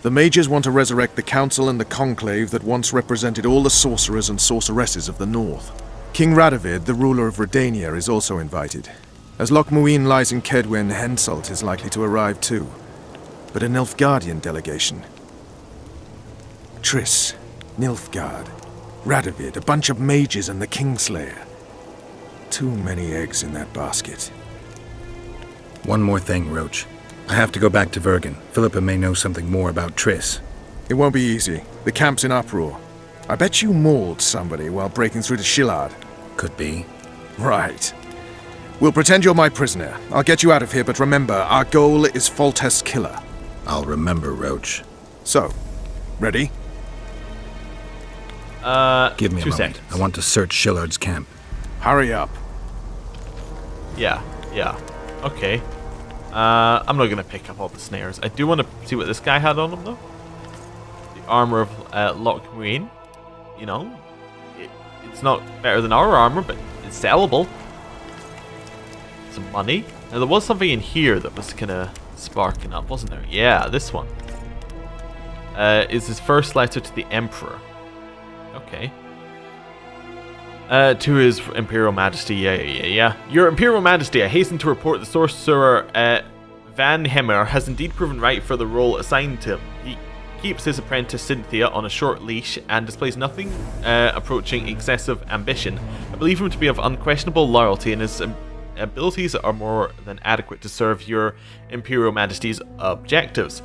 The mages want to resurrect the council and the conclave that once represented all the sorcerers and sorceresses of the north. King Radovid, the ruler of Redania, is also invited. As Loch Muin lies in Kedwen, Henselt is likely to arrive too. But a Nilfgaardian delegation. Triss, Nilfgaard, Radovid, a bunch of mages and the Kingslayer. Too many eggs in that basket. One more thing, Roach. I have to go back to Vergen. Philippa may know something more about Triss. It won't be easy. The camp's in uproar. I bet you mauled somebody while breaking through to Shillard. Could be. Right. We'll pretend you're my prisoner. I'll get you out of here, but remember, our goal is Foltest's killer. I'll remember, Roach. So, ready? Give me a 2 moment. seconds. I want to search Shillard's camp. Hurry up. Yeah. Okay. I'm not gonna pick up all the snares. I do want to see what this guy had on him, though. The armor of Loch Muin. You know, it's not better than our armor, but it's sellable. Some money. Now there was something in here that was kind of sparking up, wasn't there? Yeah, this one. Is his first letter to the Emperor. Okay. To his Imperial Majesty, yeah. Your Imperial Majesty, I hasten to report the sorcerer Van Hemmer has indeed proven right for the role assigned to him. He keeps his apprentice Cynthia on a short leash and displays nothing approaching excessive ambition. I believe him to be of unquestionable loyalty, and his abilities are more than adequate to serve your Imperial Majesty's objectives.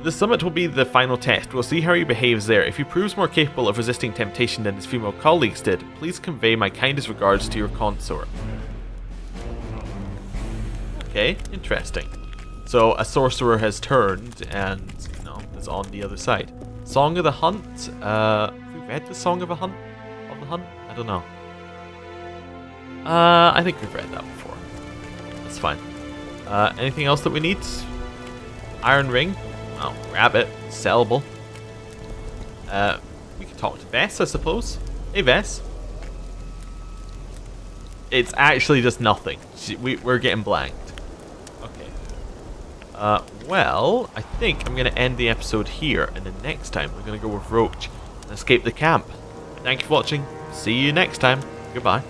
The summit will be the final test. We'll see how he behaves there. If he proves more capable of resisting temptation than his female colleagues did, please convey my kindest regards to your consort. Okay, interesting. So a sorcerer has turned and, you know, is on the other side. Song of the Hunt. Have we read the Song of the Hunt? I don't know. I think we've read that before. That's fine. Anything else that we need? Iron Ring. Oh, grab it. Sellable. We can talk to Vess, I suppose. Hey, Vess. It's actually just nothing. We're getting blanked. Okay. Well, I think I'm going to end the episode here, and then next time we're going to go with Roach and escape the camp. Thank you for watching. See you next time. Goodbye.